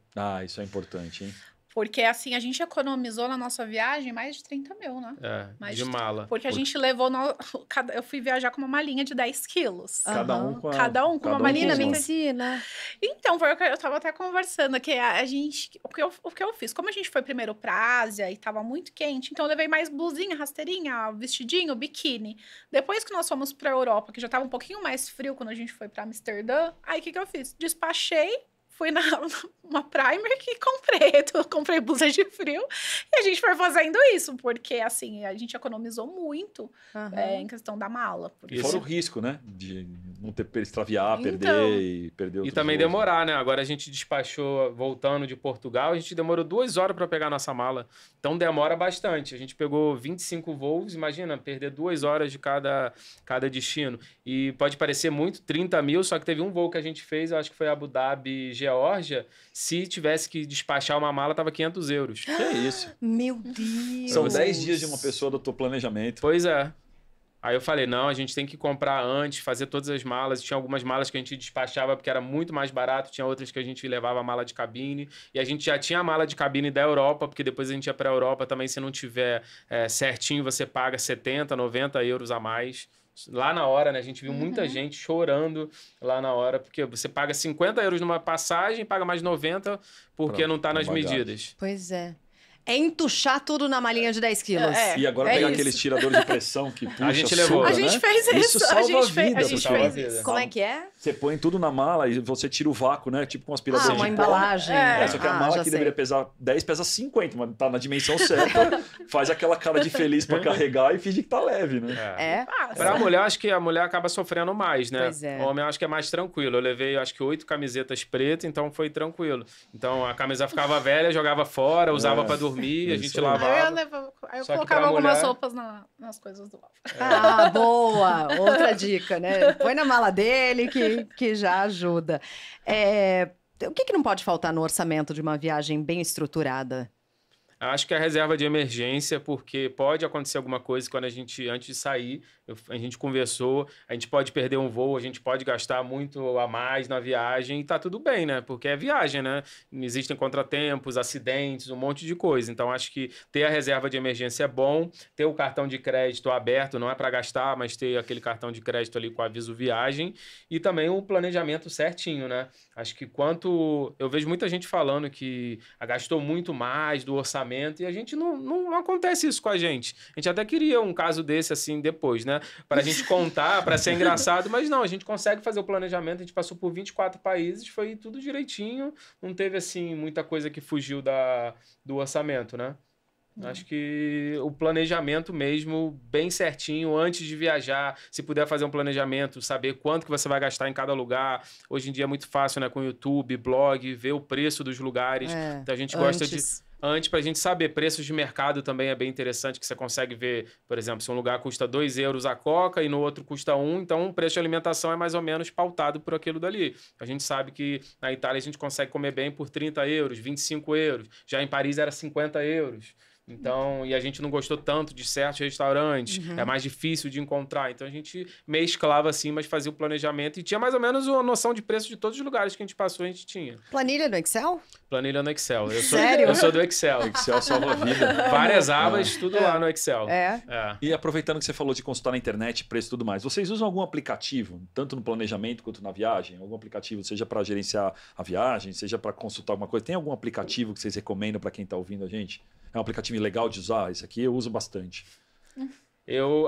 Isso é importante, hein? Porque, assim, a gente economizou na nossa viagem mais de 30 mil, né? Mais de mala. Porque a gente levou... Eu fui viajar com uma malinha de 10 quilos. Cada um com uma malinha. Me ensina. Então, foi o que eu tava até conversando, que a gente... O que eu fiz? Como a gente foi primeiro pra Ásia e tava muito quente, então eu levei mais blusinha, rasteirinha, vestidinho, biquíni. Depois que nós fomos pra Europa, que já tava um pouquinho mais frio quando a gente foi pra Amsterdã, aí o que eu fiz? Despachei, fui numa Primark e comprei blusa de frio. E a gente foi fazendo isso, porque, assim, a gente economizou muito em questão da mala. E fora o risco, né? De não ter extraviar, Então, perder outros E também voos, demorar, né? Agora a gente despachou, voltando de Portugal, a gente demorou 2 horas para pegar nossa mala. Então demora bastante. A gente pegou 25 voos, imagina, perder 2 horas de cada destino. E pode parecer muito, 30 mil, só que teve um voo que a gente fez, eu acho que foi Abu Dhabi, Geórgia. Se tivesse que despachar uma mala, tava 500 euros. Que é isso? Meu Deus! São 10 dias de uma pessoa do teu planejamento. Pois é. Aí eu falei, não, a gente tem que comprar antes, fazer todas as malas. Tinha algumas malas que a gente despachava porque era muito mais barato, tinha outras que a gente levava a mala de cabine. E a gente já tinha a mala de cabine da Europa, porque depois a gente ia para a Europa também, se não tiver certinho, você paga 70, 90 euros a mais. Lá na hora, né? A gente viu muita gente chorando lá na hora, porque você paga 50 euros numa passagem, paga mais 90 porque não tá nas medidas. Pois é. É entuchar tudo na malinha de 10 quilos. E agora pegar aqueles tiradores de pressão que puxa, a gente levou. A gente fez isso. Isso salva a vida. A gente fez isso. Como é que é? Você põe tudo na mala e você tira o vácuo, né? Tipo com um aspirador uma de embalagem. Só que a mala que deveria pesar 10 pesa 50, mas tá na dimensão certa. Faz aquela cara de feliz pra carregar e finge que tá leve, né? Pra mulher, acho que a mulher acaba sofrendo mais, né? Pois é. O homem, acho que é mais tranquilo. Eu levei, acho que 8 camisetas pretas, então foi tranquilo. Então a camisa ficava velha, jogava fora, usava pra dormir, a gente lavava. Aí eu colocava algumas roupas nas coisas do Álvaro. Boa! Outra dica, né? Põe na mala dele que já ajuda. O que não pode faltar no orçamento de uma viagem bem estruturada? Acho que a reserva de emergência, porque pode acontecer alguma coisa quando a gente, antes de sair, a gente conversou, a gente pode perder um voo, a gente pode gastar muito a mais na viagem e tá tudo bem, né? Porque é viagem, né? Existem contratempos, acidentes, um monte de coisa. Então, acho que ter a reserva de emergência é bom, ter o cartão de crédito aberto, não é para gastar, mas ter aquele cartão de crédito ali com aviso viagem e também o planejamento certinho, né? Acho que eu vejo muita gente falando que gastou muito mais do orçamento planejamento, e a gente não acontece isso com a gente. A gente até queria um caso desse, assim, depois, né? Pra gente contar, pra ser engraçado, mas não, a gente consegue fazer o planejamento, a gente passou por 24 países, foi tudo direitinho, não teve, assim, muita coisa que fugiu do orçamento, né? Acho que o planejamento mesmo, bem certinho, antes de viajar, se puder fazer um planejamento, saber quanto que você vai gastar em cada lugar. Hoje em dia é muito fácil, né? Com YouTube, blog, ver o preço dos lugares. Então a gente gosta de... Antes, para a gente saber, preços de mercado também é bem interessante, que você consegue ver, por exemplo, se um lugar custa 2 euros a coca e no outro custa 1, então o preço de alimentação é mais ou menos pautado por aquilo dali. A gente sabe que na Itália a gente consegue comer bem por 30 euros, 25 euros. Já em Paris era 50 euros. Então, e a gente não gostou tanto de certos restaurantes, é mais difícil de encontrar. Então, a gente mesclava assim, mas fazia o planejamento e tinha mais ou menos uma noção de preço de todos os lugares que a gente passou, a gente tinha. Planilha no Excel? Planilha no Excel. Sério? Eu sou do Excel. Excel salva a vida. Várias abas, tudo lá no Excel. E aproveitando que você falou de consultar na internet, preço e tudo mais, vocês usam algum aplicativo, tanto no planejamento quanto na viagem? Algum aplicativo, seja para gerenciar a viagem, seja para consultar alguma coisa? Tem algum aplicativo que vocês recomendam para quem está ouvindo a gente? É um aplicativo legal de usar? Esse aqui eu uso bastante.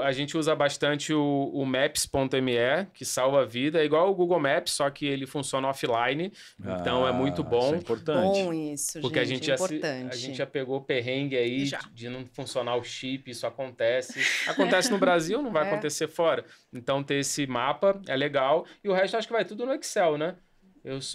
A gente usa bastante o Maps.me, que salva a vida. É igual o Google Maps, só que ele funciona offline. Então é muito bom. Isso é importante. Bom isso, porque gente, a gente já pegou perrengue aí de não funcionar o chip, isso acontece. Acontece no Brasil, não vai acontecer fora. Então ter esse mapa é legal. E o resto acho que vai tudo no Excel, né?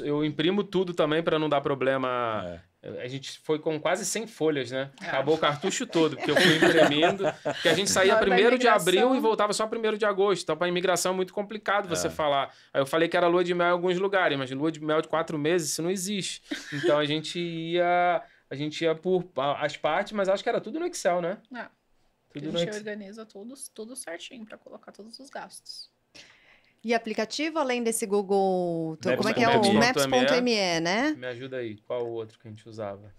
Eu imprimo tudo também para não dar problema... A gente foi com quase 100 folhas, né? Acabou o cartucho todo, porque eu fui imprimindo. Porque a gente saía 1º de abril e voltava só 1º de agosto. Então, para imigração é muito complicado você falar. Aí eu falei que era lua de mel em alguns lugares, mas lua de mel de 4 meses, isso não existe. Então, a gente ia por as partes, mas acho que era tudo no Excel, né? Tudo a gente organiza tudo certinho para colocar todos os gastos. E aplicativo, além desse Google... Maps, como é que é? O Maps.me, né? Me ajuda aí. Qual o outro que a gente usava?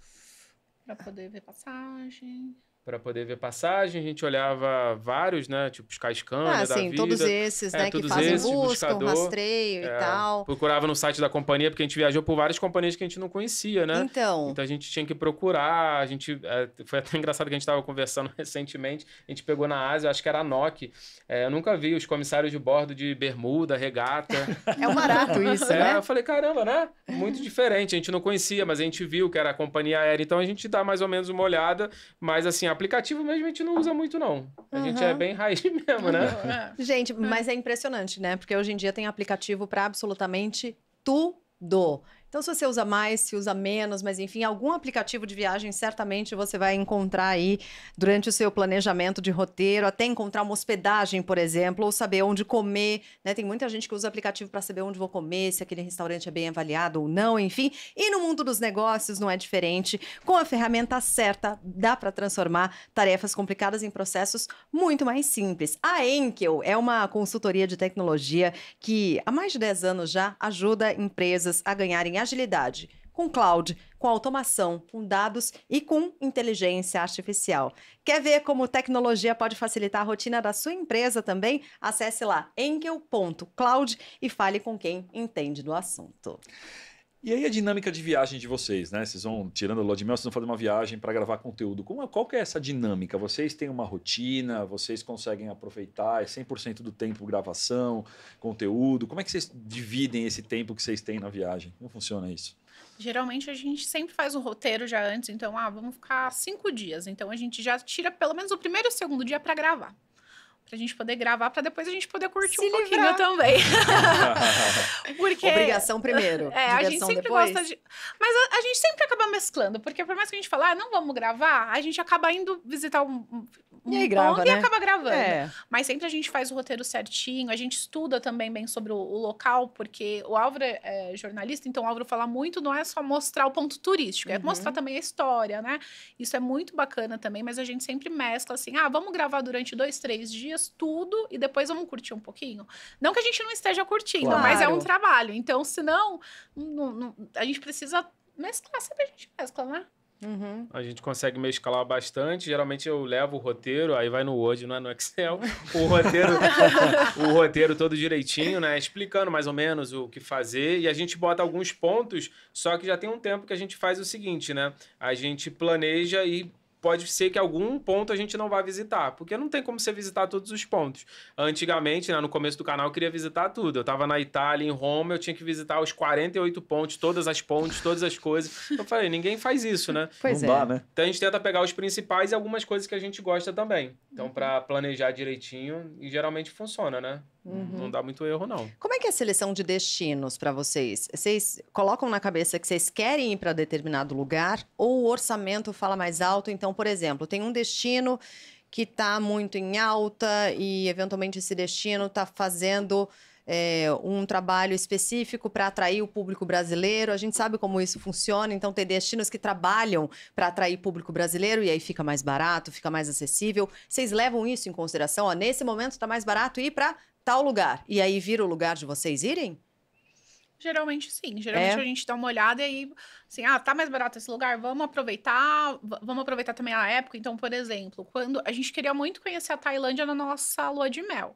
Para poder ver passagem. Para poder ver passagem, a gente olhava vários, né? Tipo Skyscanner da vida. Todos esses, né? Que fazem busca, rastreio e tal. Procurava no site da companhia, porque a gente viajou por várias companhias que a gente não conhecia, né? Então a gente tinha que procurar. Foi até engraçado que a gente estava conversando recentemente. A gente pegou na Ásia, acho que era a NOC. Eu nunca vi os comissários de bordo de bermuda, regata. É um barato isso, né? Eu falei, caramba, né? Muito diferente. A gente não conhecia, mas a gente viu que era a companhia aérea. Então a gente dá mais ou menos uma olhada. Mas assim, aplicativo mesmo a gente não usa muito, não. A gente é bem raiz mesmo, né? Gente, mas é impressionante, né? Porque hoje em dia tem aplicativo para absolutamente tudo. Então, se você usa mais, se usa menos, mas enfim, algum aplicativo de viagem certamente você vai encontrar aí durante o seu planejamento de roteiro, até encontrar uma hospedagem, por exemplo, ou saber onde comer, né? Tem muita gente que usa aplicativo para saber onde vou comer, se aquele restaurante é bem avaliado ou não, enfim. E no mundo dos negócios não é diferente. Com a ferramenta certa, dá para transformar tarefas complicadas em processos muito mais simples. A Enkel é uma consultoria de tecnologia que há mais de 10 anos já ajuda empresas a ganharem agilidade, com cloud, com automação, com dados e com inteligência artificial. Quer ver como tecnologia pode facilitar a rotina da sua empresa também? Acesse lá enkel.cloud e fale com quem entende do assunto. E aí a dinâmica de viagem de vocês, né? Vocês vão, tirando a lua de mel, vocês vão fazer uma viagem para gravar conteúdo. Qual que é essa dinâmica? Vocês têm uma rotina? Vocês conseguem aproveitar? É 100% do tempo gravação, conteúdo? Como é que vocês dividem esse tempo que vocês têm na viagem? Como funciona isso? Geralmente a gente sempre faz o roteiro já antes. Então, vamos ficar 5 dias. Então, a gente já tira pelo menos o 1º e o 2º dia para gravar. Pra gente poder gravar, pra depois a gente poder curtir um pouquinho também. Porque... Obrigação primeiro, a gente sempre depois. gosta de... Mas a gente sempre acaba mesclando, porque por mais que a gente fale, não vamos gravar, a gente acaba indo visitar um e aí grava, e né? acaba gravando. Mas sempre a gente faz o roteiro certinho, a gente estuda também bem sobre o local, porque o Álvaro é jornalista, então o Álvaro fala muito, não é só mostrar o ponto turístico, é mostrar também a história, né? Isso é muito bacana também, mas a gente sempre mescla assim, vamos gravar durante 2, 3 dias tudo e depois vamos curtir um pouquinho. Não que a gente não esteja curtindo, mas é um trabalho. Então, senão, a gente precisa mesclar, sempre a gente mescla, né? A gente consegue mesclar bastante. Geralmente eu levo o roteiro, aí vai no Word, não é no Excel. O roteiro todo direitinho, né? Explicando mais ou menos o que fazer. E a gente bota alguns pontos, só que já tem um tempo que a gente faz o seguinte, né? A gente planeja e pode ser que algum ponto a gente não vá visitar, porque não tem como você visitar todos os pontos. Antigamente, né, no começo do canal, eu queria visitar tudo. Eu estava na Itália, em Roma, eu tinha que visitar os 48 pontos, todas as pontes, todas as coisas. Eu falei, ninguém faz isso, né? Pois não dá, né? Então a gente tenta pegar os principais e algumas coisas que a gente gosta também. Então, para planejar direitinho, e geralmente funciona, né? Não dá muito erro, não. Como é que é a seleção de destinos para vocês? Vocês colocam na cabeça que vocês querem ir para determinado lugar ou o orçamento fala mais alto? Então, por exemplo, tem um destino que está muito em alta e, eventualmente, esse destino está fazendo um trabalho específico para atrair o público brasileiro. A gente sabe como isso funciona, então tem destinos que trabalham para atrair público brasileiro e aí fica mais barato, fica mais acessível. Vocês levam isso em consideração? Ó, nesse momento está mais barato ir para tal lugar. E aí vira o lugar de vocês irem? Geralmente sim. Geralmente a gente dá uma olhada e aí, assim, tá mais barato esse lugar, vamos aproveitar também a época. Então, por exemplo, quando a gente queria muito conhecer a Tailândia na nossa lua de mel.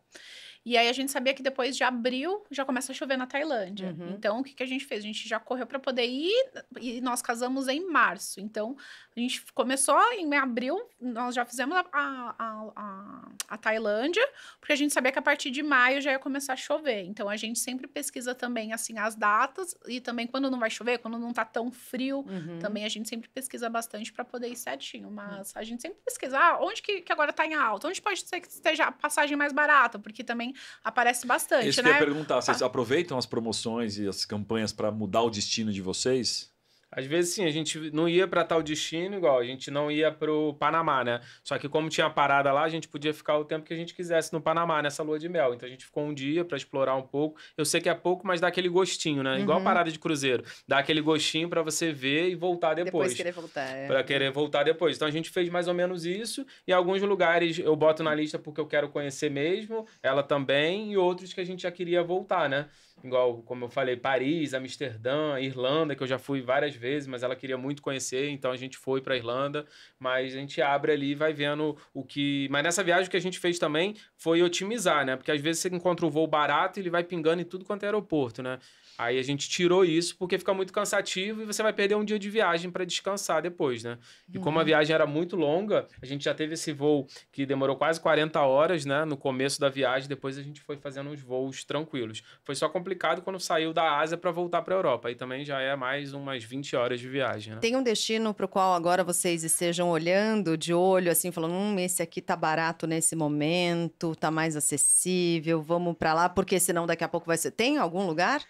E aí a gente sabia que depois de abril já começa a chover na Tailândia. Então, o que a gente fez? A gente já correu para poder ir e nós casamos em março. Então, a gente começou em abril, nós já fizemos a Tailândia, porque a gente sabia que a partir de maio já ia começar a chover. Então, a gente sempre pesquisa também, assim, as datas e também quando não vai chover, quando não tá tão frio, também a gente sempre pesquisa bastante para poder ir certinho. Mas a gente sempre pesquisa, onde que agora tá em alta? Onde pode ser que esteja a passagem mais barata? Porque também aparece bastante, Isso né? que eu ia perguntar, vocês aproveitam as promoções e as campanhas para mudar o destino de vocês? Às vezes, sim, a gente não ia para tal destino igual, a gente não ia pro Panamá, né? Só que como tinha parada lá, a gente podia ficar o tempo que a gente quisesse no Panamá, nessa lua de mel. Então, a gente ficou um dia para explorar um pouco. Eu sei que é pouco, mas dá aquele gostinho, né? Igual a parada de cruzeiro. Dá aquele gostinho para você ver e voltar depois. Depois querer voltar. Para querer voltar depois. Então, a gente fez mais ou menos isso. E alguns lugares eu boto na lista porque eu quero conhecer mesmo, ela também, e outros que a gente já queria voltar, né? Igual, como eu falei, Paris, Amsterdã, Irlanda, que eu já fui várias vezes, mas ela queria muito conhecer, então a gente foi para Irlanda, mas a gente abre ali e vai vendo o que... Mas nessa viagem o que a gente fez também foi otimizar, né? Porque às vezes você encontra o voo barato e ele vai pingando em tudo quanto é aeroporto, né? Aí a gente tirou isso porque fica muito cansativo e você vai perder um dia de viagem para descansar depois, né? E como a viagem era muito longa, a gente já teve esse voo que demorou quase 40 horas, né? No começo da viagem, depois a gente foi fazendo uns voos tranquilos. Foi só complicado quando saiu da Ásia para voltar para a Europa. Aí também já é mais umas 20 horas de viagem, né? Tem um destino para o qual agora vocês estejam olhando de olho, assim, falando, esse aqui tá barato nesse momento, tá mais acessível, vamos para lá, porque senão daqui a pouco vai ser... Tem algum lugar?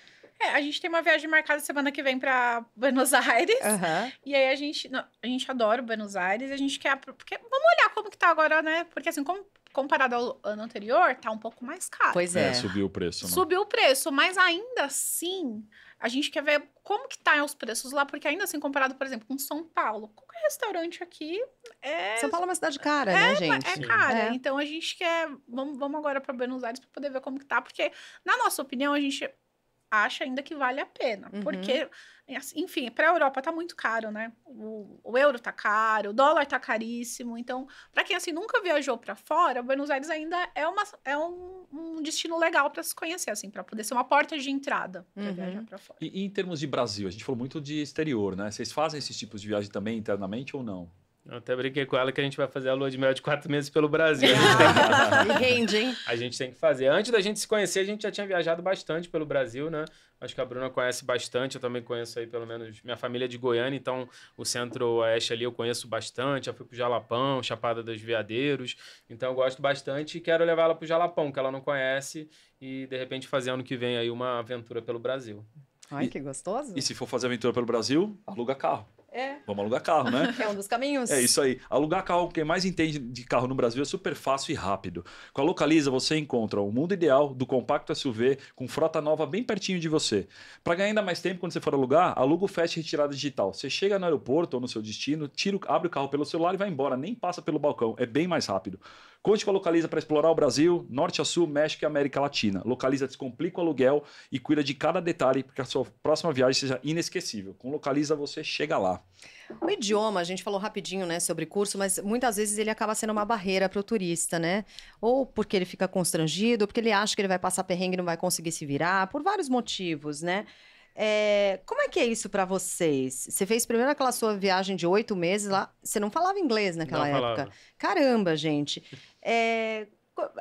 A gente tem uma viagem marcada semana que vem para Buenos Aires. E aí a gente adora Buenos Aires. A gente quer... Porque vamos olhar como que tá agora, né? Porque assim, comparado ao ano anterior, tá um pouco mais caro. Pois é. Subiu o preço, né? Subiu o preço, mas ainda assim, a gente quer ver como que tá os preços lá, porque ainda assim, comparado, por exemplo, com São Paulo, qualquer restaurante aqui São Paulo é uma cidade cara, né, gente? É cara. Então a gente quer... Vamos agora para Buenos Aires para poder ver como que tá, porque, na nossa opinião, a gente acha ainda que vale a pena. Porque, enfim, para a Europa tá muito caro, né? O euro tá caro, o dólar tá caríssimo. Então, para quem assim nunca viajou para fora, Buenos Aires ainda é um destino legal para se conhecer, assim, para poder ser uma porta de entrada para viajar para fora. E em termos de Brasil, a gente falou muito de exterior, né? Vocês fazem esses tipos de viagem também internamente ou não? Eu até brinquei com ela que a gente vai fazer a lua de mel de 4 meses pelo Brasil. E rende, hein? A gente tem que fazer. Antes da gente se conhecer, a gente já tinha viajado bastante pelo Brasil, né? Acho que a Bruna conhece bastante, eu também conheço aí, pelo menos, minha família é de Goiânia, então o centro-oeste ali eu conheço bastante, já fui pro Jalapão, Chapada dos Veadeiros, então eu gosto bastante e quero levar ela pro Jalapão, que ela não conhece, e de repente fazer ano que vem aí uma aventura pelo Brasil. Ai, que gostoso. E se for fazer aventura pelo Brasil, aluga carro. Vamos alugar carro, né? É um dos caminhos. É isso aí. Alugar carro, quem mais entende de carro no Brasil é super fácil e rápido. Com a Localiza, você encontra o mundo ideal do compacto SUV com frota nova bem pertinho de você. Para ganhar ainda mais tempo, quando você for alugar, aluga o Fast Retirada Digital. Você chega no aeroporto ou no seu destino, abre o carro pelo celular e vai embora. Nem passa pelo balcão. É bem mais rápido. Conte com a Localiza para explorar o Brasil, Norte a Sul, México e América Latina. Localiza descomplica o aluguel e cuida de cada detalhe para que a sua próxima viagem seja inesquecível. Com Localiza, você chega lá. O idioma, a gente falou rapidinho, né, sobre curso, mas muitas vezes ele acaba sendo uma barreira para o turista, né? Ou porque ele fica constrangido, ou porque ele acha que ele vai passar perrengue e não vai conseguir se virar, por vários motivos, né? Como é que é isso pra vocês? Você fez primeiro aquela sua viagem de 8 meses lá, você não falava inglês naquela Não época. falava. Caramba, gente.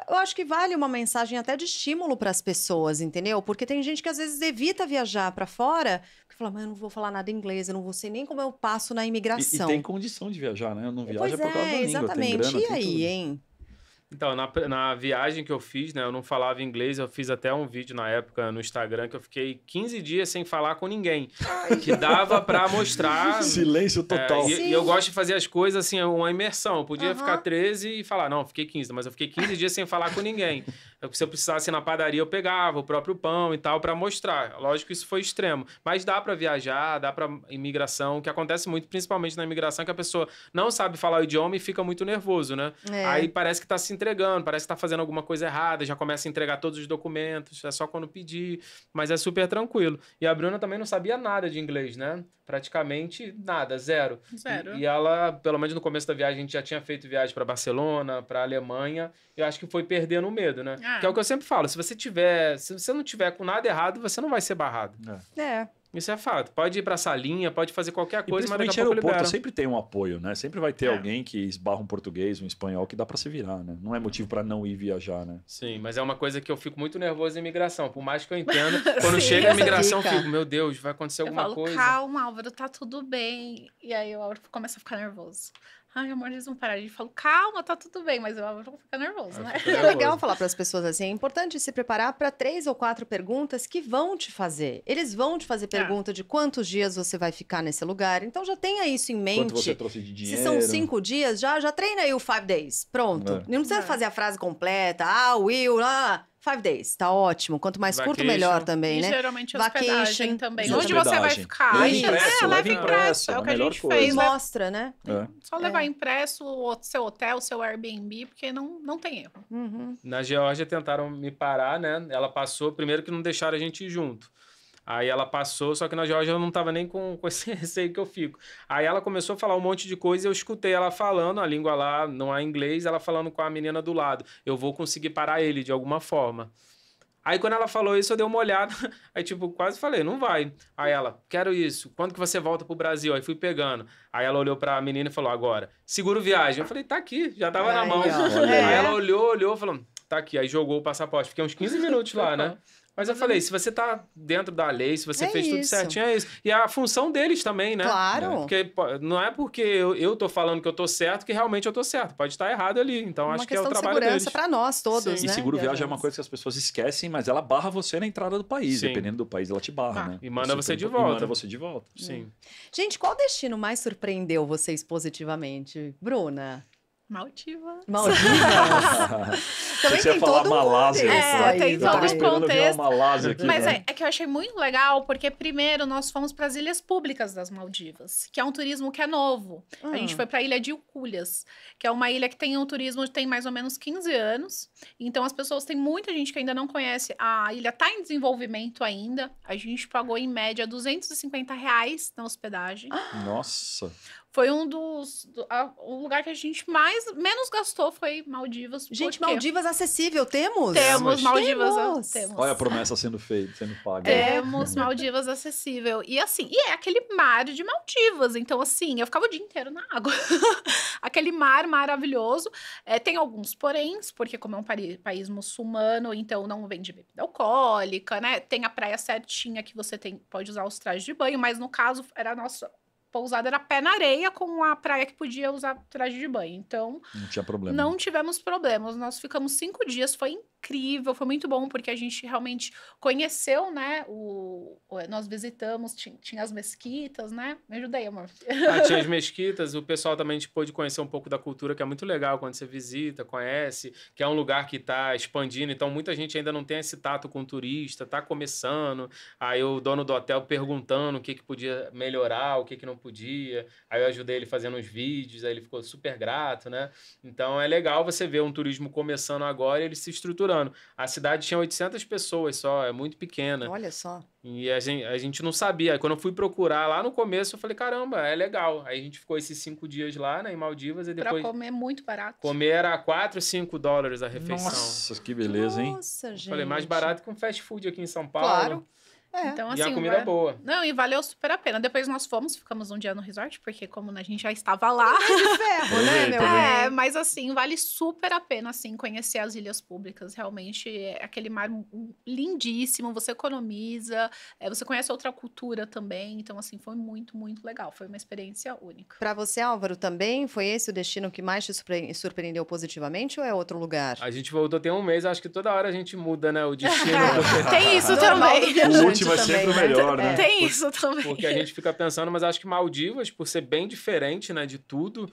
Eu acho que vale uma mensagem até de estímulo para as pessoas, entendeu? Porque tem gente que às vezes evita viajar para fora, porque fala, mas eu não vou falar nada inglês, eu não vou sei nem como eu passo na E imigração. tem condição de viajar, né? Não viaja Pois por causa da língua. Tem exatamente. grana, E tem aí, tudo. hein? Então, na viagem que eu fiz, né, eu não falava inglês, eu fiz até um vídeo na época no Instagram que eu fiquei 15 dias sem falar com ninguém, que dava pra mostrar... Silêncio total. E eu gosto de fazer as coisas assim, uma imersão. Eu podia Aham. ficar 13 e falar, não, fiquei 15, mas eu fiquei 15 dias sem falar com ninguém. Se eu precisasse ir na padaria, eu pegava o próprio pão e tal pra mostrar. Lógico que isso foi extremo, mas dá pra viajar, dá pra imigração, que acontece muito, principalmente na imigração, que a pessoa não sabe falar o idioma e fica muito nervoso, né? Aí parece que tá se entregando, parece que tá fazendo alguma coisa errada, já começa a entregar todos os documentos, é só quando pedir, mas é super tranquilo. E a Bruna também não sabia nada de inglês, né? Praticamente nada, zero. Zero. E ela, pelo menos no começo da viagem, a gente já tinha feito viagem para Barcelona, para Alemanha. Eu acho que foi perdendo o medo, né? Que é o que eu sempre falo, se você não tiver com nada errado, você não vai ser barrado. Isso é fato. Pode ir pra salinha, pode fazer qualquer coisa, mas daqui a pouco libera. Sempre tem um apoio, né? Sempre vai ter alguém que esbarra um português, um espanhol, que dá pra se virar, né? Não é motivo pra não ir viajar, né? Sim, mas é uma coisa que eu fico muito nervoso em imigração. Por mais que eu entenda, quando chega a imigração, eu fico, meu Deus, vai acontecer alguma coisa. Calma, Álvaro, tá tudo bem. E aí o Álvaro começa a ficar nervoso. Ai, amor, eles vão parar. A gente fala, calma, tá tudo bem, mas o Álvaro fica nervoso, né? É legal falar para as pessoas assim, é importante se preparar para 3 ou 4 perguntas que vão te fazer. Eles vão te fazer pergunta de quantos dias você vai ficar nesse lugar. Então já tenha isso em mente. Quanto você trouxe de dinheiro. Se são 5 dias, já treina aí o 5 days. Pronto. Não precisa fazer a frase completa. Will, 5 days, tá ótimo. Quanto mais curto, melhor também, né? E geralmente hospedagem também. E Onde você vai ficar? Leva impresso. É o que a gente fez. fez. Mostra, né? Só levar impresso o seu hotel, o seu Airbnb, porque não tem erro. Na Geórgia tentaram me parar, né? Ela passou, primeiro que não deixaram a gente ir junto. Aí ela passou, só que na Geórgia eu não tava nem com esse receio que eu fico. Aí ela começou a falar um monte de coisa e eu escutei ela falando, a língua lá não é inglês, ela falando com a menina do lado. Eu vou conseguir parar ele de alguma forma. Aí quando ela falou isso, eu dei uma olhada, aí tipo, quase falei, não vai. Aí ela, quero isso, quando que você volta pro Brasil? Aí fui pegando. Aí ela olhou pra menina e falou, agora, seguro viagem. Eu falei, tá aqui, já tava na mão. Aí ela olhou, falou, tá aqui. Aí jogou o passaporte, fiquei uns 15 minutos lá, né? Mas eu falei, se você tá dentro da lei, se você fez tudo certinho, é isso. E a função deles também, né? Claro. Porque não é porque eu tô falando que eu tô certo que realmente eu tô certo. Pode estar errado ali. Então acho que é o trabalho deles. Uma questão de segurança para nós todos, né? E seguro viagem é uma coisa que as pessoas esquecem, mas ela barra você na entrada do país. Dependendo do país, ela te barra, né? E manda você de volta. E manda você de volta. Sim. Gente, qual destino mais surpreendeu vocês positivamente? Bruna? Maldivas. Também tem todo Malásia. Tem todo um contexto. Aqui, mas é que eu achei muito legal, porque primeiro nós fomos para as ilhas públicas das Maldivas, que é um turismo que é novo. A gente foi para a ilha de Uculhas, que é uma ilha que tem um turismo tem mais ou menos 15 anos. Então as pessoas, tem muita gente que ainda não conhece. A ilha está em desenvolvimento ainda. A gente pagou em média R$250 na hospedagem. Nossa. Foi o lugar que a gente menos gastou foi Maldivas. Gente, Maldivas acessível, temos? Temos Maldivas. Temos. Olha a promessa sendo feita, sendo paga. Temos Maldivas acessível. E assim, é aquele mar de Maldivas. Então, assim, eu ficava o dia inteiro na água. Aquele mar maravilhoso. Tem alguns poréns, porque como é um país muçulmano, então não vende bebida alcoólica, né? Tem a praia certinha que você pode usar os trajes de banho, mas no caso, era a nossa pousada era pé na areia com a praia que podia usar traje de banho. Então, não tinha problema. Não tivemos problemas. Nós ficamos 5 dias, foi incrível, foi muito bom, porque a gente realmente conheceu, né? Nós visitamos, tinha as mesquitas, né? Me ajuda aí, amor. Tinha as mesquitas, o pessoal também pôde conhecer um pouco da cultura, que é muito legal quando você visita, conhece, que é um lugar que está expandindo, então muita gente ainda não tem esse tato com o turista, está começando, aí o dono do hotel perguntando o que podia melhorar, o que não podia, aí eu ajudei ele fazendo uns vídeos, aí ele ficou super grato, né? Então é legal você ver um turismo começando agora e ele se estruturando. A cidade tinha 800 pessoas só, é muito pequena. Olha só. E a gente não sabia. Aí quando eu fui procurar lá no começo, eu falei, caramba, é legal. Aí a gente ficou esses 5 dias lá, né, em Maldivas, e depois... Pra comer muito barato. Comer era $4, $5 a refeição. Nossa, que beleza, hein? Nossa, gente. Falei, mais barato que um fast food aqui em São Paulo. Claro. Então, E assim, a comida é boa. Não, e valeu super a pena. Depois nós ficamos um dia no resort, porque como a gente já estava lá. De ferro, né, meu É, bem? mas assim, vale super a pena, assim, conhecer as ilhas públicas. Realmente, é aquele mar lindíssimo, você economiza, você conhece outra cultura também. Então, assim, foi muito, muito legal. Foi uma experiência única. Pra você, Álvaro, também foi esse o destino que mais te surpreendeu positivamente ou é outro lugar? A gente voltou tem um mês, acho que toda hora a gente muda, né, o destino. Tem isso Normal do também. viajante O último é também, sempre o né? melhor, né? Tem isso também. Porque a gente fica pensando, mas acho que Maldivas, por ser bem diferente, né, de tudo,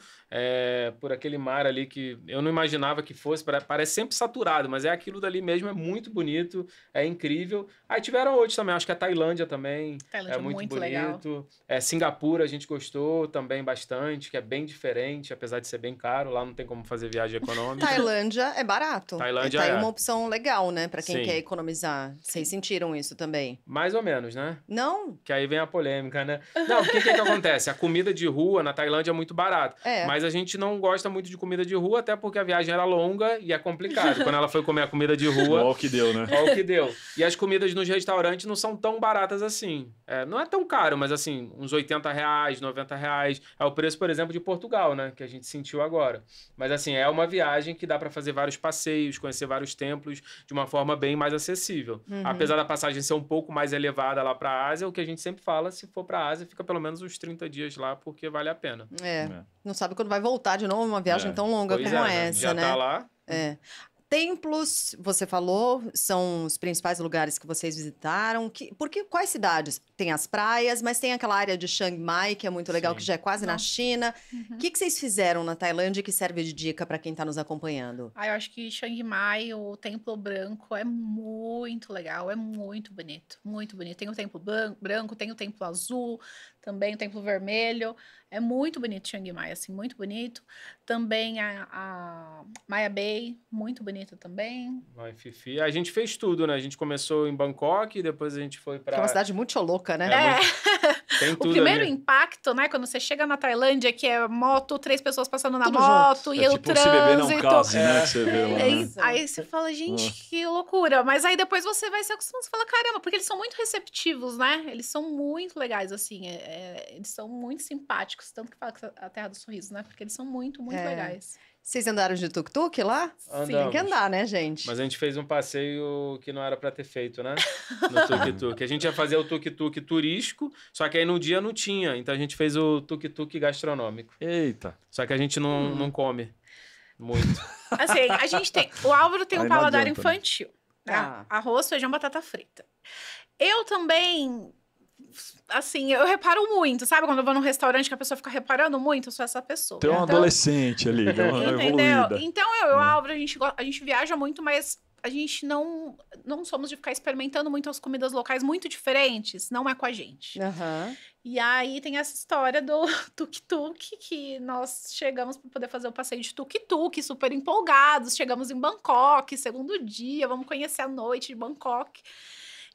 por aquele mar ali que eu não imaginava que fosse, parece sempre saturado, mas é aquilo dali mesmo, é muito bonito, é incrível. Aí tiveram outros também, acho que a Tailândia também Tailândia é muito legal. bonito. Singapura a gente gostou também bastante, que é bem diferente, apesar de ser bem caro, lá não tem como fazer viagem econômica. Tailândia é barato. Tailândia tá aí é. uma opção legal, né? Pra quem Sim. quer economizar. Vocês sentiram isso também? Mais ou menos, né? Não? Que aí vem a polêmica, né? Não, porque o que acontece? A comida de rua na Tailândia é muito barata. É. Mas a gente não gosta muito de comida de rua, até porque a viagem era longa e é complicado. Quando ela foi comer a comida de rua, Olha o que deu, né? olha o que deu. E as comidas nos restaurantes não são tão baratas assim. Não é tão caro, mas assim, uns R$80, R$90. É o preço, por exemplo, de Portugal, né? Que a gente sentiu agora. Mas assim, é uma viagem que dá para fazer vários passeios, conhecer vários templos de uma forma bem mais acessível. Apesar da passagem ser um pouco mais elevada lá para a Ásia, o que a gente sempre fala, se for para a Ásia, fica pelo menos uns 30 dias lá, porque vale a pena. Não sabe quando vai voltar de novo uma viagem tão longa Pois como é, essa, já né? tá lá. Templos, você falou, são os principais lugares que vocês visitaram. Porque quais cidades? Tem as praias, mas tem aquela área de Chiang Mai, que é muito legal, Sim. que já é quase na China. O que vocês fizeram na Tailândia que serve de dica para quem está nos acompanhando? Eu acho que Chiang Mai, o Templo Branco, é muito legal, é muito bonito, muito bonito. Tem o Templo Branco, tem o Templo Azul, também o Templo Vermelho. É muito bonito Chiang Mai, assim, muito bonito. Também a Maya Bay, muito bonita também. Vai, Fifi. A gente fez tudo, né? A gente começou em Bangkok, depois a gente foi Que é para... uma cidade muito louca, né? Tem O tudo primeiro ali. impacto, né, quando você chega na Tailândia, que é moto, 3 pessoas passando na Tudo moto, e É o tipo se beber não trânsito. case, né? Que você vê lá, né? Isso. Aí você fala, gente, que loucura. Mas aí depois você vai se acostumando, você fala, caramba, porque eles são muito receptivos, né? Eles são muito legais, assim, eles são muito simpáticos, tanto que fala que a Terra do Sorriso, né? Porque eles são muito, muito legais. Vocês andaram de tuk-tuk lá? Andamos. Tem que andar, né, gente? Mas a gente fez um passeio que não era para ter feito, né? No tuk-tuk. A gente ia fazer o tuk-tuk turístico, só que aí no dia não tinha. Então a gente fez o tuk-tuk gastronômico. Eita. Só que a gente não come muito. Assim, a gente tem... O Álvaro tem um Aí não paladar adianta, né? infantil. Né? Ah. Arroz, feijão, batata frita. Eu também... Assim, eu reparo muito, sabe? Quando eu vou num restaurante que a pessoa fica reparando muito, eu sou essa pessoa. Tem um Então, adolescente ali, deu uma entendeu? evoluída. Então, eu e o Álvaro, a gente viaja muito, mas a gente não somos de ficar experimentando muito as comidas locais muito diferentes. Não é com a gente. Aham. E aí tem essa história do tuk-tuk, que nós chegamos para poder fazer o passeio de tuk-tuk, super empolgados. Chegamos em Bangkok, segundo dia, vamos conhecer a noite de Bangkok.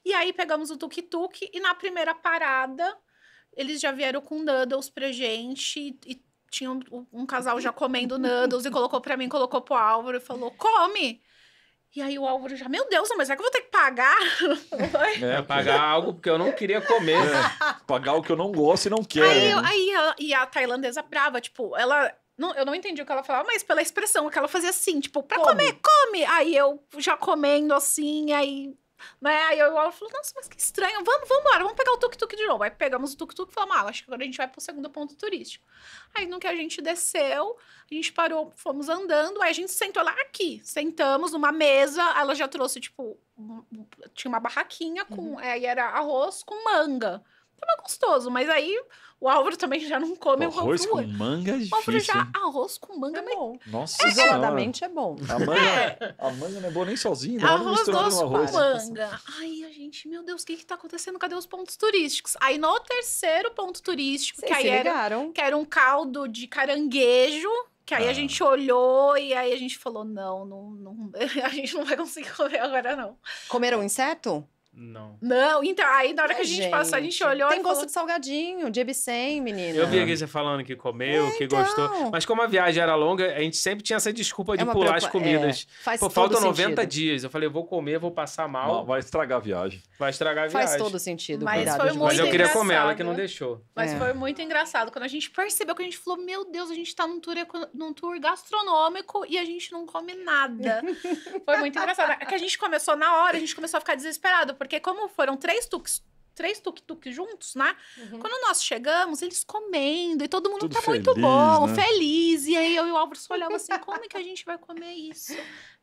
E aí pegamos o tuk-tuk e na primeira parada eles já vieram com noodles pra gente e tinha um casal já comendo noodles e colocou pra mim, colocou pro Álvaro e falou, come! E aí o Álvaro já, meu Deus, mas será que eu vou ter que pagar? Pagar algo porque eu não queria comer. Pagar o que eu não gosto e não quero. né? E a tailandesa brava, tipo, ela... eu não entendi o que ela falava, mas pela expressão que ela fazia assim, tipo, pra comer, come! Aí eu já comendo assim, aí... Né? Aí eu falei, nossa, mas que estranho, vamos embora, vamos pegar o tuk-tuk de novo. Aí pegamos o tuk-tuk e falamos, acho que agora a gente vai pro segundo ponto turístico. Aí no que a gente desceu, a gente parou, fomos andando, aí a gente sentou lá aqui, sentamos numa mesa, ela já trouxe, tipo, tinha uma barraquinha com, aí era arroz com manga. Tava gostoso, mas aí o Álvaro também já não come Arroz com manga é o Álvaro difícil, já, hein? arroz com manga, É bom. Nossa senhora. Isoladamente é bom. A manga não é boa nem sozinha, não arroz misturado doce no com arroz. manga. Ai, a gente, meu Deus, o que tá acontecendo? Cadê os pontos turísticos? Aí no terceiro ponto turístico, Vocês que se aí ligaram? era um caldo de caranguejo, que aí a gente olhou e aí a gente falou, não, a gente não vai conseguir comer agora, não. Comeram inseto? Não. Não, então, aí na hora que a gente passou, a gente olhou Tem e gosto falou... de salgadinho, de Ebsen, menina. Eu vi aqui você falando que comeu, que então. gostou. Mas como a viagem era longa, a gente sempre tinha essa desculpa de uma pular as comidas. faz Pô, todo faltam 90 sentido. dias. Eu falei, vou comer, vou passar mal. Vai estragar a viagem. Vai estragar a viagem. Faz todo sentido. Mas cuidado foi de muito Mas eu queria vocês. comer, ela engraçado. que não deixou. Mas É. foi muito engraçado. Quando a gente percebeu que a gente falou, meu Deus, a gente tá num tour gastronômico e a gente não come nada. Foi muito engraçado. É que a gente começou na hora, a gente começou a ficar desesperado, porque como foram três tuk-tuk juntos, né? Quando nós chegamos, eles comendo e todo mundo Tudo tá muito feliz, bom, né? feliz. E aí eu e o Álvaro só olhava assim, como é que a gente vai comer isso?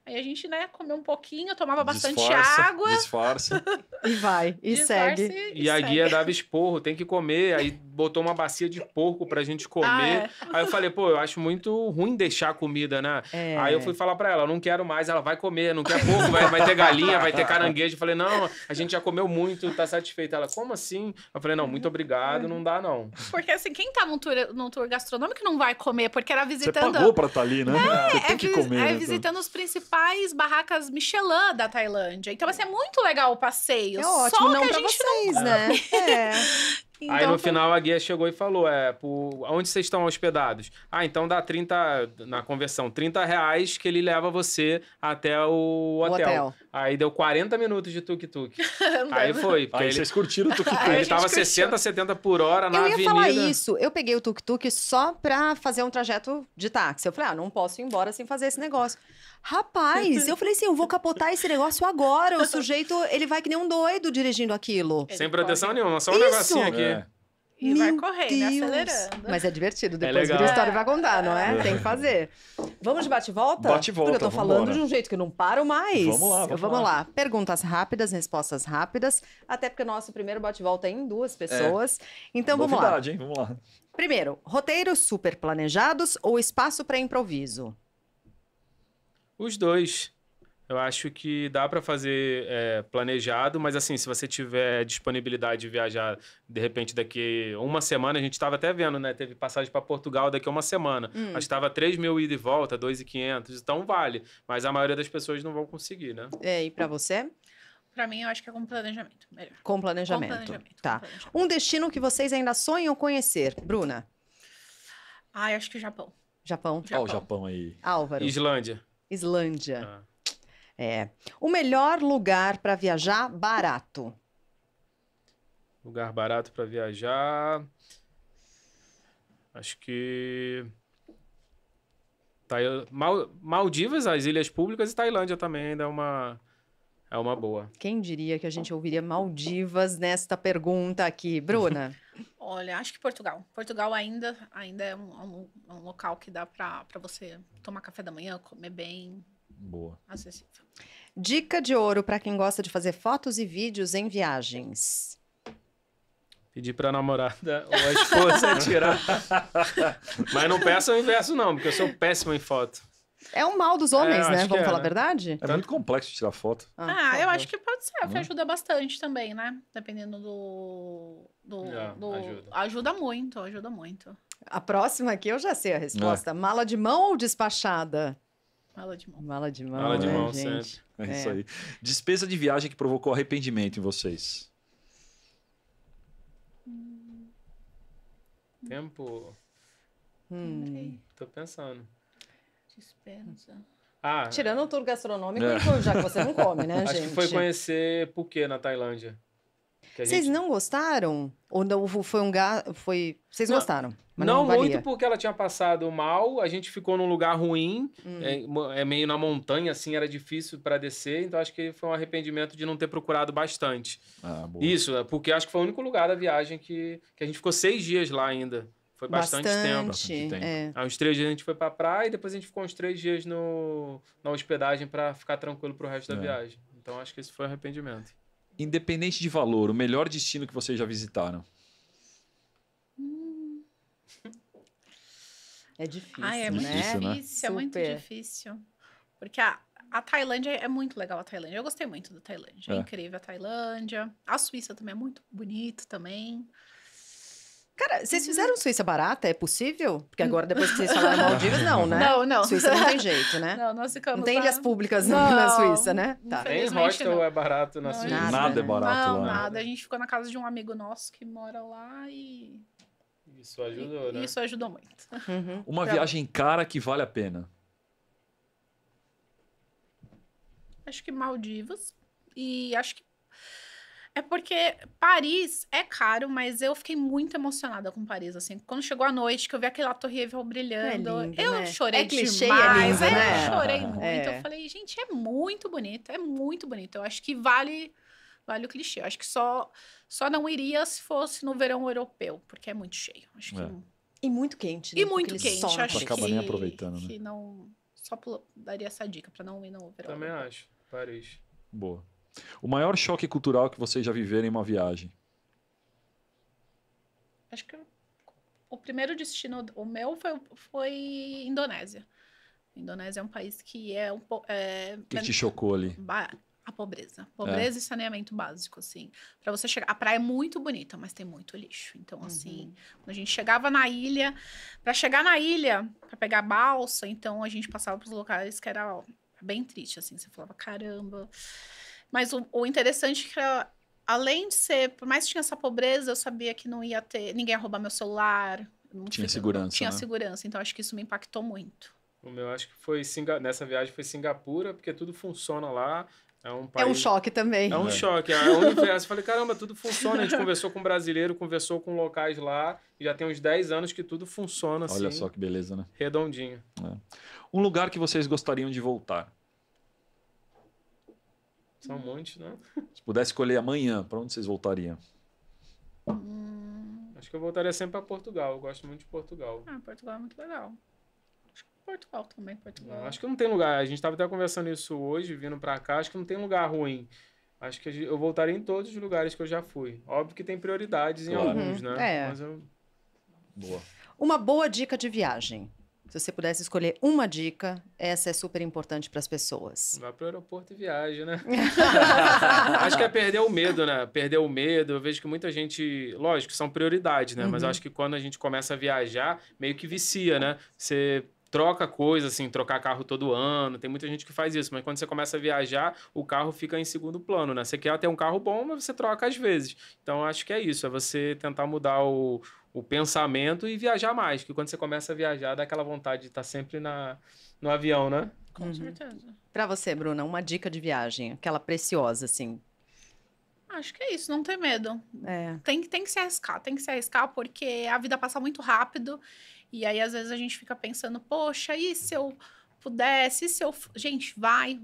Aí a gente, né, comeu um pouquinho, tomava bastante água. Disfarça. E vai, e disfarce segue. E a guia dava esporro, tem que comer. Aí botou uma bacia de porco pra gente comer. Aí eu falei, pô, eu acho muito ruim deixar a comida, né? É. Aí eu fui falar pra ela, não quero mais. Ela vai comer, não quer porco, vai ter galinha, vai ter caranguejo. Eu falei, não, a gente já comeu muito, tá satisfeita. Ela, como assim? Eu falei, não, muito obrigado, não dá não. Porque assim, quem tá num tour gastronômico não vai comer, porque era Você visitando... pagou pra estar ali, né? Você tem que comer, né? visitando os principais barracas Michelin da Tailândia. Então, assim, é muito legal o passeio. É ótimo, só não que a pra gente vocês, né? É. Então, Aí no final a guia chegou e falou, onde vocês estão hospedados? Ah, então dá 30, na conversão, R$30 que ele leva você até o hotel. Aí deu 40 minutos de tuk-tuk. Aí foi. Porque Aí ele, vocês curtiram o tuk-tuk. aí ele gente tava curtiu. 60, 70 por hora na Eu ia avenida. falar isso. Eu peguei o tuk-tuk só pra fazer um trajeto de táxi. Eu falei, não posso ir embora sem fazer esse negócio. Rapaz, eu falei assim, eu vou capotar esse negócio agora. O sujeito, ele vai que nem um doido dirigindo aquilo. Ele Sem proteção corre. nenhuma, só um Isso! negocinho aqui. É. E vai Meu correndo, né? Deus. Acelerando. Mas é divertido, É depois legal. vira história e vai contar, não é? Tem que fazer. Vamos de bate-volta? Bate-volta, Porque eu tô falando vambora. de um jeito que eu não paro mais. Vamos lá. Perguntas rápidas, respostas rápidas. Até porque o nosso primeiro bate-volta é em 2 pessoas. Então vamos lá. Novidade, hein? Vamos lá. Primeiro, roteiros super planejados ou espaço para improviso? Os dois. Eu acho que dá para fazer planejado, mas assim, se você tiver disponibilidade de viajar, de repente daqui uma semana, a gente estava até vendo, né? Teve passagem para Portugal daqui a uma semana. Acho que estava 3 mil ida e volta, 2.500, então vale. Mas a maioria das pessoas não vão conseguir, né? E para você? Pra mim, eu acho que é com planejamento. Melhor. Com planejamento. Com planejamento. Tá. Com planejamento. Um destino que vocês ainda sonham conhecer. Bruna? Ai, acho que o Japão. Japão. Olha o Japão aí. Álvaro? Islândia. Islândia. Ah. O melhor lugar para viajar barato. Lugar barato para viajar. Acho que Maldivas, as ilhas públicas e Tailândia também ainda é uma boa. Quem diria que a gente ouviria Maldivas nesta pergunta aqui? Bruna? Olha, acho que Portugal. Portugal ainda é um local que dá pra você tomar café da manhã, comer bem, Boa. acessível. Dica de ouro para quem gosta de fazer fotos e vídeos em viagens. Pedir pra namorada ou a esposa tirar. Mas não peça o inverso não, porque eu sou péssimo em foto. É um mal dos homens, né? acho que Vamos falar a né? verdade? É muito complexo tirar foto. por eu favor. acho que pode ser, que ajuda bastante também, né? Dependendo Ajuda. Ajuda muito. A próxima aqui eu já sei a resposta. Mala de mão ou despachada? Mala de mão. Mala de mão, Mala de né, mão, gente? É isso aí. Despesa de viagem que provocou arrependimento em vocês. Tempo. Tô pensando. Dispensa. Tirando o tour gastronômico, É. já que você não come, né, Acho gente? que foi conhecer Phuket na Tailândia. Que a Vocês gente- não gostaram? Ou não foi um gasto? Vocês Não, gostaram? Mas Não valia. muito porque ela tinha passado mal, a gente ficou num lugar ruim, é meio na montanha, assim, era difícil para descer, então acho que foi um arrependimento de não ter procurado bastante. Boa. Isso, porque acho que foi o único lugar da viagem que a gente ficou 6 dias lá ainda. Foi bastante tempo. Bastante tempo. É. Aí uns 3 dias a gente foi pra praia e depois a gente ficou uns 3 dias na hospedagem para ficar tranquilo pro resto da viagem. Então acho que esse foi um arrependimento. Independente de valor, o melhor destino que vocês já visitaram. É difícil, É muito né? difícil, né? difícil, é muito Super. difícil. Porque a Tailândia é muito legal, a Tailândia. Eu gostei muito da Tailândia. É É. incrível a Tailândia. A Suíça também é muito bonito também. Cara, vocês fizeram Suíça barata? É possível? Porque agora, depois que vocês falaram Maldivas, não, né? Não. Suíça não tem jeito, né? Não, nós ficamos Não tem lá. ilhas públicas Não, na Suíça, né? Tá. Nem Infelizmente, hostel não. é barato na Não, Suíça. Nada é barato Não, lá. nada. A gente ficou na casa de um amigo nosso que mora lá e Isso ajudou, né? isso ajudou muito. Uhum. Uma Pra- viagem cara que vale a pena. Acho que Maldivas. E acho que é porque Paris é caro, mas eu fiquei muito emocionada com Paris, assim. Quando chegou a noite, que eu vi aquela Torre Eiffel brilhando, É lindo, eu né? chorei É clichê, demais. é lindo, né? Eu chorei muito. É. Eu falei, gente, é muito bonito, é muito bonito. Eu acho que vale o clichê. Eu acho que só não iria se fosse no verão europeu, porque é muito cheio. Acho que É. E muito quente, né? E muito Com aquele quente. sol na Acho Não acaba que, nem aproveitando, né? que não... Só daria essa dica pra não ir no verão. Também europeu. acho. Paris. Boa. O maior choque cultural que vocês já viveram em uma viagem. Acho que o primeiro destino, o meu, foi Indonésia. Indonésia é um país que é um pouco... O que te chocou ali? A pobreza. Pobreza e saneamento básico, assim. Pra você chegar... A praia é muito bonita, mas tem muito lixo. Então, assim, quando a gente chegava na ilha... Pra chegar na ilha, pra pegar balsa, então a gente passava pros locais que era ó, bem triste, assim. Você falava, caramba... Mas o interessante é que, além de ser... Por mais que tinha essa pobreza, eu sabia que não ia ter... Ninguém ia roubar meu celular. Tinha segurança, Tinha né? segurança. Então, acho que isso me impactou muito. O meu acho que foi nessa viagem foi Singapura, porque tudo funciona lá. É um É país... um choque também. É um choque. É um universo. Eu falei, caramba, tudo funciona. A gente conversou com um brasileiro, conversou com locais lá. E já tem uns 10 anos que tudo funciona assim. Olha só que beleza, né? Redondinho. Um lugar que vocês gostariam de voltar. São muitos, né? Se pudesse escolher amanhã, para onde vocês voltariam? Acho que eu voltaria sempre para Portugal. Eu gosto muito de Portugal. Portugal é muito legal. Acho que Portugal também, Portugal. Não, acho que não tem lugar. A gente estava até conversando isso hoje, vindo para cá. Acho que não tem lugar ruim. Acho que eu voltaria em todos os lugares que eu já fui. Óbvio que tem prioridades em Claro. alguns, né? É. Mas eu... Boa. Uma boa dica de viagem. Se você pudesse escolher uma dica, essa é super importante para as pessoas. Vai pro aeroporto e viaja, né? Acho que é perder o medo, né? Perder o medo. Eu vejo que muita gente... Lógico, são prioridades, né? Mas eu acho que quando a gente começa a viajar, meio que vicia, né? Você troca coisa, assim, trocar carro todo ano. Tem muita gente que faz isso. Mas quando você começa a viajar, o carro fica em segundo plano, né? Você quer ter um carro bom, mas você troca às vezes. Então, acho que é isso. É você tentar mudar o pensamento e viajar mais. Porque quando você começa a viajar, dá aquela vontade de estar sempre no avião, né? Com certeza. Para você, Bruna, uma dica de viagem, aquela preciosa, assim. Acho que é isso, não ter medo. É. Tem que se arriscar porque a vida passa muito rápido. E aí, às vezes, a gente fica pensando, poxa, e se eu pudesse? E se eu... Gente, vai.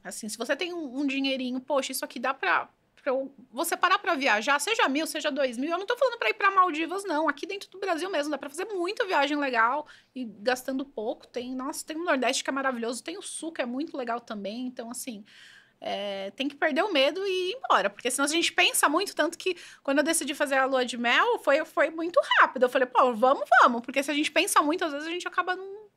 Assim, se você tem um dinheirinho, poxa, isso aqui dá pra você parar pra viajar, seja 1.000, seja 2.000. Eu não tô falando pra ir pra Maldivas, não. Aqui dentro do Brasil mesmo, dá pra fazer muita viagem legal e gastando pouco. Tem o Nordeste que é maravilhoso, tem o Sul que é muito legal também. Então, assim, tem que perder o medo e ir embora. Porque senão a gente pensa muito, tanto que quando eu decidi fazer a lua de mel, foi muito rápido. Eu falei, pô, vamos. Porque se a gente pensa muito, às vezes a gente acaba não...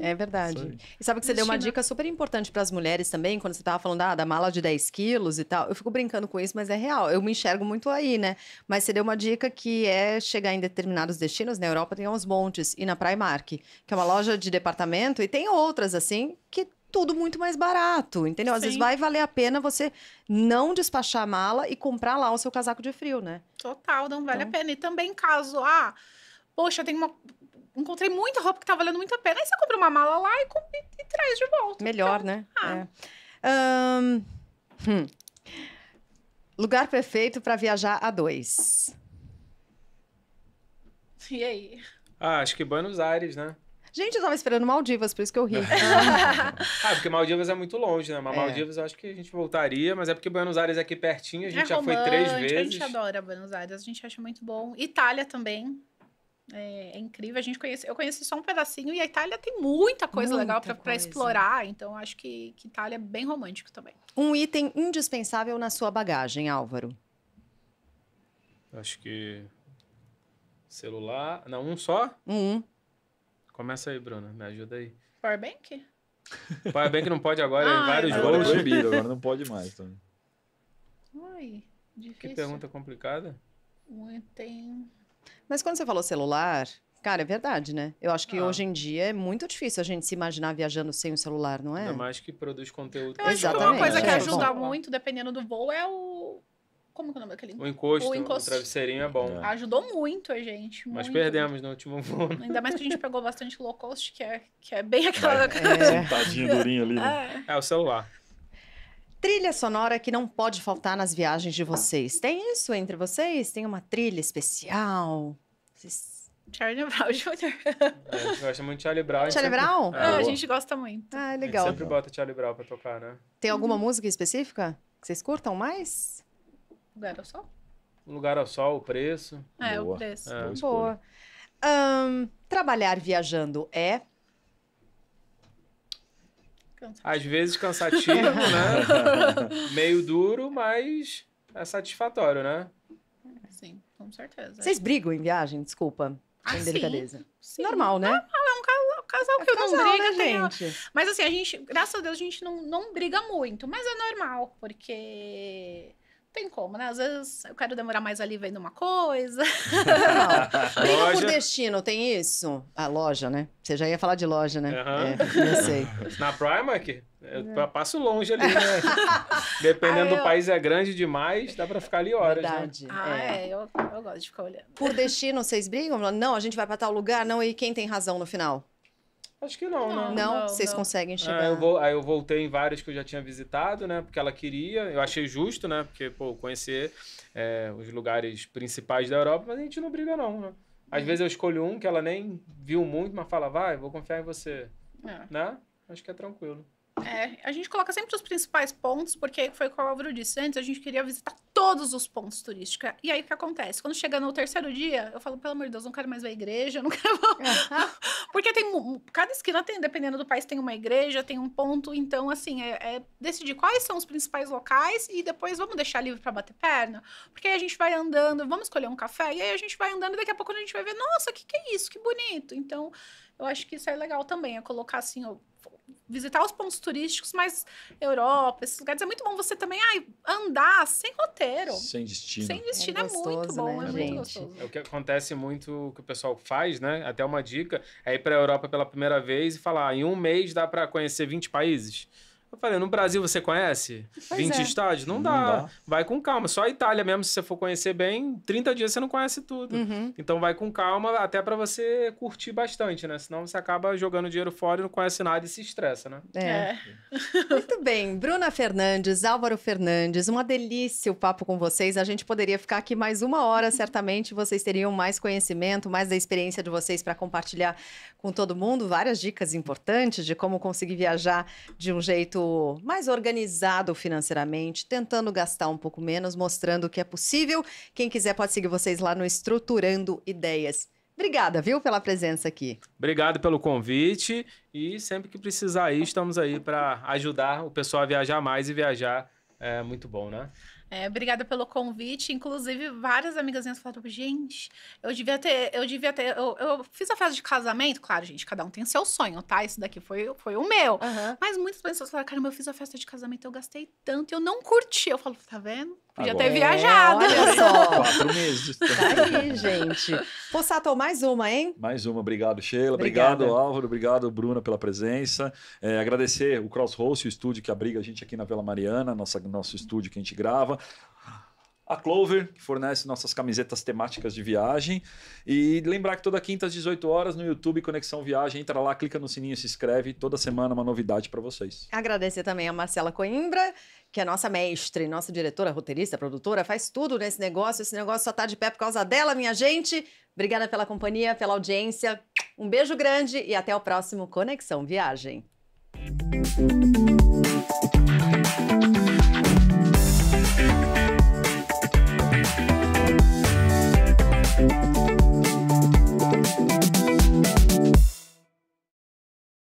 É verdade. E sabe que você deu uma dica super importante para as mulheres também, quando você estava falando da mala de 10 quilos e tal. Eu fico brincando com isso, mas é real. Eu me enxergo muito aí, né? Mas você deu uma dica que é chegar em determinados destinos. Na Europa tem uns montes. E na Primark, que é uma loja de departamento. E tem outras, assim, que tudo muito mais barato, entendeu? Às Sim. vezes vai valer a pena você não despachar a mala e comprar lá o seu casaco de frio, né? Total, não vale Então... a pena. E também caso, poxa, encontrei muita roupa que tá valendo muito a pena. Aí você compra uma mala lá e traz de volta. Melhor, né? Lugar perfeito para viajar a dois. E aí? Acho que Buenos Aires, né? Gente, eu tava esperando Maldivas, por isso que eu ri. Porque Maldivas é muito longe, né? Mas Maldivas eu acho que a gente voltaria, mas é porque Buenos Aires é aqui pertinho, a gente já foi 3 vezes. A gente adora Buenos Aires, a gente acha muito bom. Itália também. É incrível, eu conheci só um pedacinho e a Itália tem muita coisa legal para explorar, então acho que Itália é bem romântico também. Um item indispensável na sua bagagem, Álvaro? Acho que celular... Não, um só? Começa aí, Bruna, me ajuda aí. Powerbank? Powerbank não pode agora, em vários Agora é voos. proibido, agora não pode mais também. Ai, difícil. Que pergunta complicada. Um item... Mas quando você falou celular, cara, é verdade, né? Eu acho que hoje em dia é muito difícil a gente se imaginar viajando sem o celular, não é? Ainda mais que produz conteúdo. Eu acho que uma coisa que ajuda muito, dependendo do voo, é o... Como que é o nome daquele? O encosto, o travesseirinho é bom. Ajudou muito a gente. Mas perdemos no último voo. Ainda mais que a gente pegou bastante low cost, que é bem aquela... Sentadinho durinho ali, né? É o celular. Trilha sonora que não pode faltar nas viagens de vocês. Tem isso entre vocês? Tem uma trilha especial? Charlie Brown Jr. A gente gosta muito de Charlie Brown. Charlie Brown? A gente gosta muito. Ah, legal. A gente sempre bota Charlie Brown pra tocar, né? Tem alguma música específica que vocês curtam mais? Lugar ao Sol? Um Lugar ao Sol, o preço. O preço. Boa. Trabalhar viajando é... Às vezes cansativo, né? Meio duro, mas é satisfatório, né? Sim, com certeza. Vocês brigam em viagem? Desculpa. Sem delicadeza. Sim. Normal, né? Normal, é um casal que não briga, né, gente? Mas assim, a gente, graças a Deus, a gente não briga muito. Mas é normal, porque... Tem como, né? Às vezes eu quero demorar mais ali vendo uma coisa. Briga por destino, tem isso? A loja, né? Você já ia falar de loja, né? Eu sei. Na Primark, eu passo longe ali, né? Dependendo do país, é grande demais, dá pra ficar ali horas, verdade, né? Eu gosto de ficar olhando. Por destino, vocês brigam? Não, a gente vai pra tal lugar, não, e quem tem razão no final? Acho que não, né? Não, vocês conseguem chegar. Aí eu voltei em vários que eu já tinha visitado, né? Porque ela queria. Eu achei justo, né? Porque, conhecer os lugares principais da Europa, mas a gente não briga, não, né? Às vezes eu escolho um que ela nem viu muito, mas fala, vai, vou confiar em você. Né? Acho que é tranquilo. A gente coloca sempre os principais pontos, porque foi o que o Álvaro disse antes, a gente queria visitar todos os pontos turísticos. E aí o que acontece? Quando chega no terceiro dia, eu falo, pelo amor de Deus, não quero mais ver a igreja, não quero... Porque cada esquina tem, dependendo do país, tem uma igreja, tem um ponto. Então, assim, decidir quais são os principais locais e depois vamos deixar livre para bater perna. Porque aí a gente vai andando, vamos escolher um café, e aí a gente vai andando e daqui a pouco a gente vai ver, nossa, o que é isso? Que bonito. Então, eu acho que isso é legal também, é colocar assim... visitar os pontos turísticos, mas Europa, esses lugares, é muito bom você também andar sem roteiro. Sem destino. Sem destino é gostoso, muito bom, né, é gente? muito gostoso. É o que acontece muito, que o pessoal faz, né? Até uma dica, é ir pra Europa pela primeira vez e falar, em um mês dá pra conhecer 20 países? Eu falei, no Brasil você conhece 20 estádios? Não dá. Vai com calma. Só a Itália mesmo, se você for conhecer bem, 30 dias você não conhece tudo. Então vai com calma, até pra você curtir bastante, né? Senão você acaba jogando dinheiro fora e não conhece nada e se estressa, né? Muito bem. Bruna Fernandes, Álvaro Fernandes, uma delícia o papo com vocês. A gente poderia ficar aqui mais uma hora, certamente vocês teriam mais conhecimento, mais da experiência de vocês para compartilhar com todo mundo. Várias dicas importantes de como conseguir viajar de um jeito mais organizado financeiramente, tentando gastar um pouco menos, mostrando que é possível. Quem quiser pode seguir vocês lá no Estruturando Ideias. Obrigada, viu, pela presença aqui. Obrigado pelo convite e sempre que precisar aí, estamos aí para ajudar o pessoal a viajar mais e viajar é muito bom, né? Obrigada pelo convite. Inclusive, várias amigas minhas falaram, gente, eu fiz a festa de casamento. Claro, gente, cada um tem seu sonho, tá? Isso daqui foi o meu. Mas muitas pessoas falaram, caramba, eu fiz a festa de casamento, eu gastei tanto, eu não curti. Eu falo, tá vendo? Podia ter viajado. Olha só. 4 meses. Tá aí, gente. Sato, mais uma, hein? Mais uma. Obrigado, Sheila. Obrigado, Álvaro. Obrigado, Bruna, pela presença. Agradecer o Crosshost, o estúdio que abriga a gente aqui na Vila Mariana, nosso estúdio que a gente grava. A Clover, que fornece nossas camisetas temáticas de viagem. E lembrar que toda quinta às 18 horas no YouTube Conexão Viagem. Entra lá, clica no sininho, se inscreve. Toda semana uma novidade para vocês. Agradecer também a Marcela Coimbra, que é nossa mestre, nossa diretora, roteirista, produtora, faz tudo nesse negócio. Esse negócio só tá de pé por causa dela, minha gente. Obrigada pela companhia, pela audiência. Um beijo grande e até o próximo Conexão Viagem.